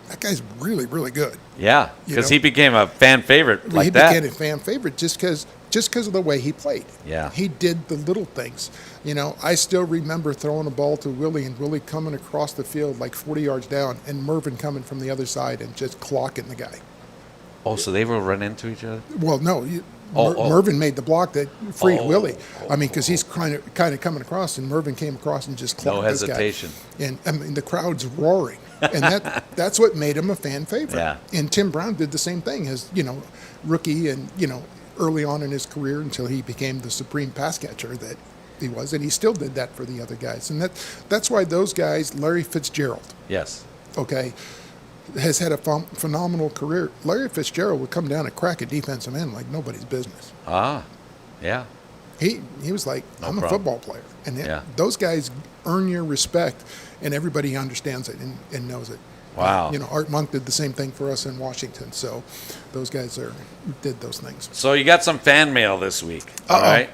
[SPEAKER 3] that guy's really, really good.
[SPEAKER 2] Yeah, because
[SPEAKER 3] know?
[SPEAKER 2] he became a fan favorite like
[SPEAKER 3] he
[SPEAKER 2] that.
[SPEAKER 3] became a fan favorite just because of the way he played.
[SPEAKER 2] Yeah.
[SPEAKER 3] He did the little things. I still remember throwing a ball to Willie and Willie coming across the field like 40 yards down and Mervin coming from the other side and just clocking the guy.
[SPEAKER 2] Oh, so they will run into each other?
[SPEAKER 3] Well, no, Mervin made the block that freed Willie. I mean, because he's kind of coming across, and Mervin came across and just clocked
[SPEAKER 2] No
[SPEAKER 3] this guy.
[SPEAKER 2] hesitation.
[SPEAKER 3] And I mean, the crowd's roaring, and that's what made him a fan favorite.
[SPEAKER 2] Yeah.
[SPEAKER 3] And Tim Brown did the same thing as rookie, and early on in his career until he became the supreme pass catcher that he was, and he still did that for the other guys. And that's why those guys, Larry Fitzgerald,
[SPEAKER 2] Yes.
[SPEAKER 3] okay, has had a phenomenal career. Larry Fitzgerald would come down and crack a defensive end like nobody's business.
[SPEAKER 2] Ah, yeah.
[SPEAKER 3] He was like,
[SPEAKER 2] No
[SPEAKER 3] I'm a
[SPEAKER 2] problem.
[SPEAKER 3] football player. And
[SPEAKER 2] Yeah.
[SPEAKER 3] those guys earn your respect, and everybody understands it and knows it.
[SPEAKER 2] Wow.
[SPEAKER 3] Art Monk did the same thing for us in Washington. So those guys did those things.
[SPEAKER 2] So you got some fan mail this week. All
[SPEAKER 3] Uh-oh.
[SPEAKER 2] right.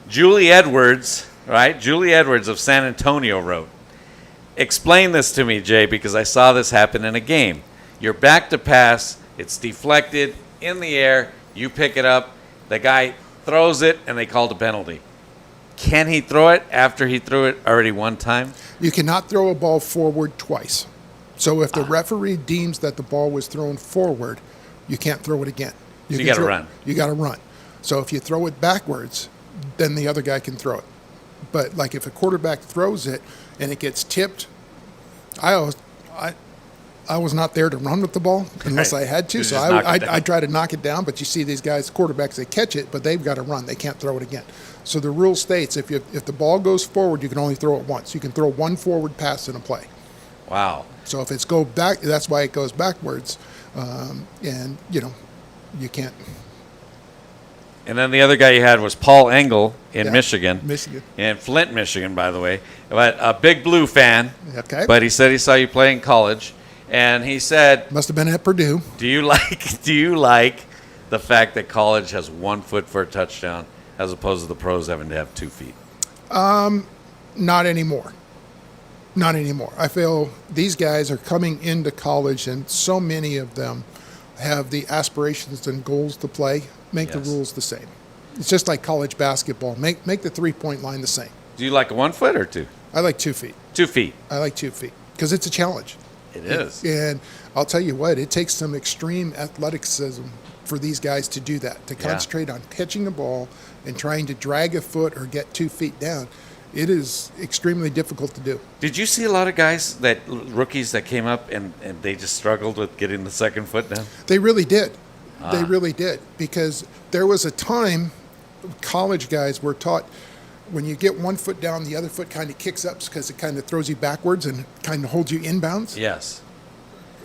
[SPEAKER 2] Julie Edwards, right? Julie Edwards of San Antonio wrote, explain this to me, Jay, because I saw this happen in a game. You're back to pass. It's deflected in the air. You pick it up. The guy throws it, and they called a penalty. Can he throw it after he threw it already one time?
[SPEAKER 3] You cannot throw a ball forward twice. So if the referee deems that the ball was thrown forward, you can't throw it again.
[SPEAKER 2] So you
[SPEAKER 3] can
[SPEAKER 2] gotta
[SPEAKER 3] throw-
[SPEAKER 2] run.
[SPEAKER 3] You got to run. So if you throw it backwards, then the other guy can throw it. But like if a quarterback throws it and it gets tipped, I was not there to run with the ball unless
[SPEAKER 2] Right.
[SPEAKER 3] I had to.
[SPEAKER 2] You
[SPEAKER 3] So
[SPEAKER 2] just knock it down.
[SPEAKER 3] I try to knock it down. But you see these guys, quarterbacks, they catch it, but they've got to run. They can't throw it again. So the rule states if the ball goes forward, you can only throw it once. You can throw one forward pass in a play.
[SPEAKER 2] Wow.
[SPEAKER 3] So if it's go back, that's why it goes backwards, and you can't.
[SPEAKER 2] And then the other guy you had was Paul Engel in
[SPEAKER 3] Yeah,
[SPEAKER 2] Michigan.
[SPEAKER 3] Michigan.
[SPEAKER 2] In Flint, Michigan, by the way. But a big Blue fan.
[SPEAKER 3] Okay.
[SPEAKER 2] But he said he saw you play in college. And he said,
[SPEAKER 3] Must have been at Purdue.
[SPEAKER 2] do you like the fact that college has 1 foot for a touchdown as opposed to the pros having to have 2 feet?
[SPEAKER 3] Not anymore. Not anymore. I feel these guys are coming into college, and so many of them have the aspirations and goals to play. Make
[SPEAKER 2] Yes.
[SPEAKER 3] the rules the same. It's just like college basketball. Make the 3-point line the same.
[SPEAKER 2] Do you like a 1 foot or 2?
[SPEAKER 3] I like 2 feet.
[SPEAKER 2] 2 feet.
[SPEAKER 3] I like 2 feet because it's a challenge.
[SPEAKER 2] It is.
[SPEAKER 3] And I'll tell you what, it takes some extreme athleticism for these guys to do that, to concentrate on catching the ball and trying to drag a foot or get 2 feet down. It is extremely difficult to do.
[SPEAKER 2] Did you see a lot of guys, rookies that came up and they just struggled with getting the second foot down?
[SPEAKER 3] They really did. They really did. Because there was a time college guys were taught when you get 1 foot down, the other foot kind of kicks up because it kind of throws you backwards and kind of holds you inbounds.
[SPEAKER 2] Yes.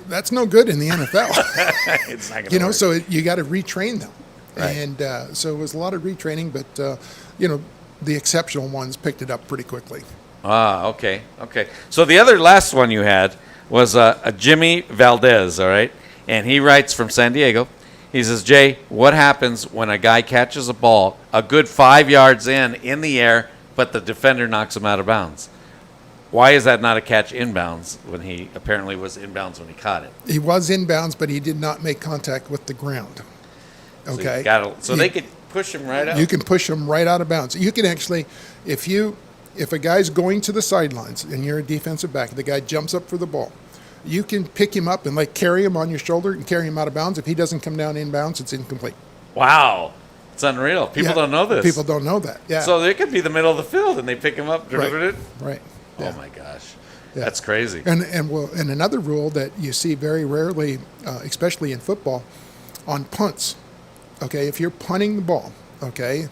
[SPEAKER 3] That's no good in the NFL.
[SPEAKER 2] It's not going to work.
[SPEAKER 3] So you got to retrain them.
[SPEAKER 2] Right.
[SPEAKER 3] And so it was a lot of retraining, but, the exceptional ones picked it up pretty quickly.
[SPEAKER 2] Okay. So the other last one you had was a Jimmy Valdez, all right? And he writes from San Diego. He says, Jay, what happens when a guy catches a ball a good 5 yards in the air, but the defender knocks him out of bounds? Why is that not a catch inbounds when he apparently was inbounds when he caught it?
[SPEAKER 3] He was inbounds, but he did not make contact with the ground. Okay.
[SPEAKER 2] So they could push him right out?
[SPEAKER 3] You can push them right out of bounds. You can actually, if a guy's going to the sidelines and you're a defensive back, the guy jumps up for the ball, you can pick him up and like carry him on your shoulder and carry him out of bounds. If he doesn't come down inbounds, it's incomplete.
[SPEAKER 2] Wow. It's unreal. People
[SPEAKER 3] Yeah,
[SPEAKER 2] don't know this.
[SPEAKER 3] People don't know that. Yeah.
[SPEAKER 2] So it could be the middle of the field and they pick him up,
[SPEAKER 3] right.
[SPEAKER 2] delivered it.
[SPEAKER 3] Right. Yeah.
[SPEAKER 2] Oh my gosh.
[SPEAKER 3] Yeah.
[SPEAKER 2] That's crazy.
[SPEAKER 3] And another rule that you see very rarely, especially in football, on punts. Okay, if you're punting the ball, okay,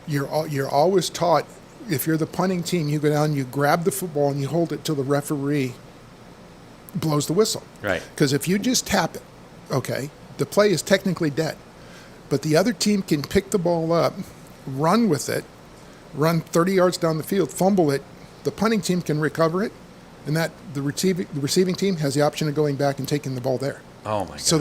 [SPEAKER 3] you're always taught, if you're the punting team, you go down, you grab the football, and you hold it till the referee blows the whistle.
[SPEAKER 2] Right.
[SPEAKER 3] Because if you just tap it, okay, the play is technically dead. But the other team can pick the ball up, run with it, run 30 yards down the field, fumble it. The punting team can recover it, and that the receiving team has the option of going back and taking the ball there.
[SPEAKER 2] Oh my god.
[SPEAKER 3] So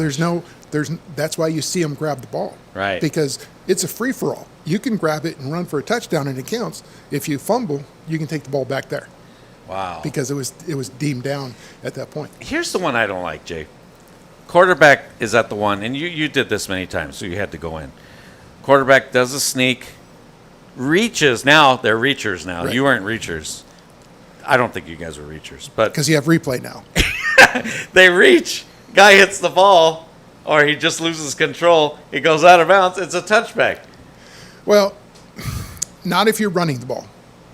[SPEAKER 3] that's why you see them grab the ball.
[SPEAKER 2] Right.
[SPEAKER 3] Because it's a free for all. You can grab it and run for a touchdown and it counts. If you fumble, you can take the ball back there.
[SPEAKER 2] Wow.
[SPEAKER 3] Because it was deemed down at that point.
[SPEAKER 2] Here's the one I don't like, Jay. Quarterback is at the one, and you did this many times, so you had to go in. Quarterback does a sneak, reaches. Now they're reachers now.
[SPEAKER 3] Right.
[SPEAKER 2] You weren't reachers. I don't think you guys were reachers, but
[SPEAKER 3] Because you have replay now.
[SPEAKER 2] they reach. Guy hits the ball, or he just loses control. He goes out of bounds. It's a touchback.
[SPEAKER 3] Well, not if you're running the ball.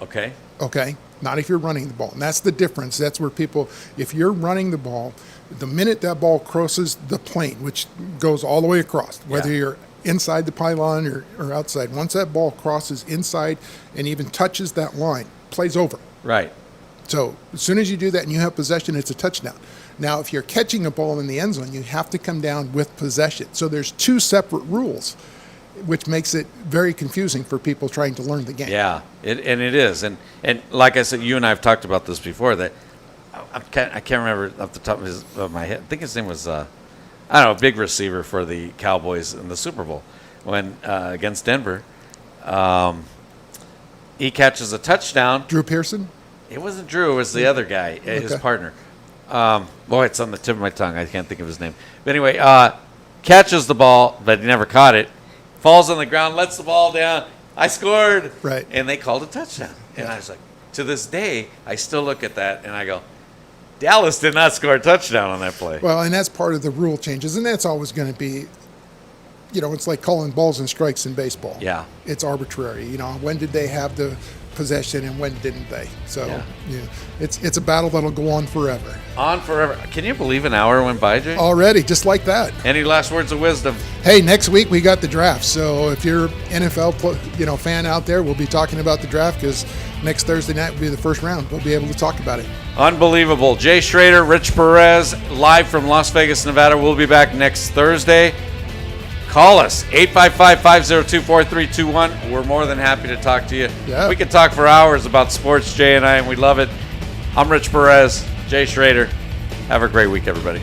[SPEAKER 2] Okay.
[SPEAKER 3] Okay? Not if you're running the ball. And that's the difference. That's where people, if you're running the ball, the minute that ball crosses the plane, which goes all the way across, whether
[SPEAKER 2] Yeah.
[SPEAKER 3] you're inside the pylon or outside, once that ball crosses inside and even touches that line, play's over.
[SPEAKER 2] Right.
[SPEAKER 3] So as soon as you do that and you have possession, it's a touchdown. Now, if you're catching a ball in the end zone, you have to come down with possession. So there's two separate rules, which makes it very confusing for people trying to learn the game.
[SPEAKER 2] Yeah, it is, and like I said, you and I have talked about this before. That I can't remember off the top of my head. I think his name was I don't know, a big receiver for the Cowboys in the Super Bowl when against Denver. He catches a touchdown.
[SPEAKER 3] Drew Pearson?
[SPEAKER 2] It wasn't Drew. It was the other guy, his
[SPEAKER 3] Okay.
[SPEAKER 2] partner. Boy, it's on the tip of my tongue. I can't think of his name. But anyway, catches the ball, but he never caught it. Falls on the ground, lets the ball down. I scored.
[SPEAKER 3] Right.
[SPEAKER 2] And they called a touchdown. And I was like, to this day, I still look at that and I go, Dallas did not score a touchdown on that play.
[SPEAKER 3] Well, and that's part of the rule changes, and that's always going to be, it's like calling balls and strikes in baseball.
[SPEAKER 2] Yeah.
[SPEAKER 3] It's arbitrary. When did they have the possession and when didn't they? So,
[SPEAKER 2] Yeah.
[SPEAKER 3] it's a battle that'll go on forever.
[SPEAKER 2] On forever. Can you believe an hour went by, Jay?
[SPEAKER 3] Already, just like that.
[SPEAKER 2] Any last words of wisdom?
[SPEAKER 3] Hey, next week we got the draft. So if you're NFL, fan out there, we'll be talking about the draft because next Thursday night will be the first round. We'll be able to talk about it.
[SPEAKER 2] Unbelievable. Jay Schrader, Rich Perez, live from Las Vegas, Nevada. We'll be back next Thursday. Call us, 855-502-4321. We're more than happy to talk to you.
[SPEAKER 3] Yeah.
[SPEAKER 2] We could talk for hours about sports, Jay and I, and we love it. I'm Rich Perez, Jay Schrader. Have a great week, everybody.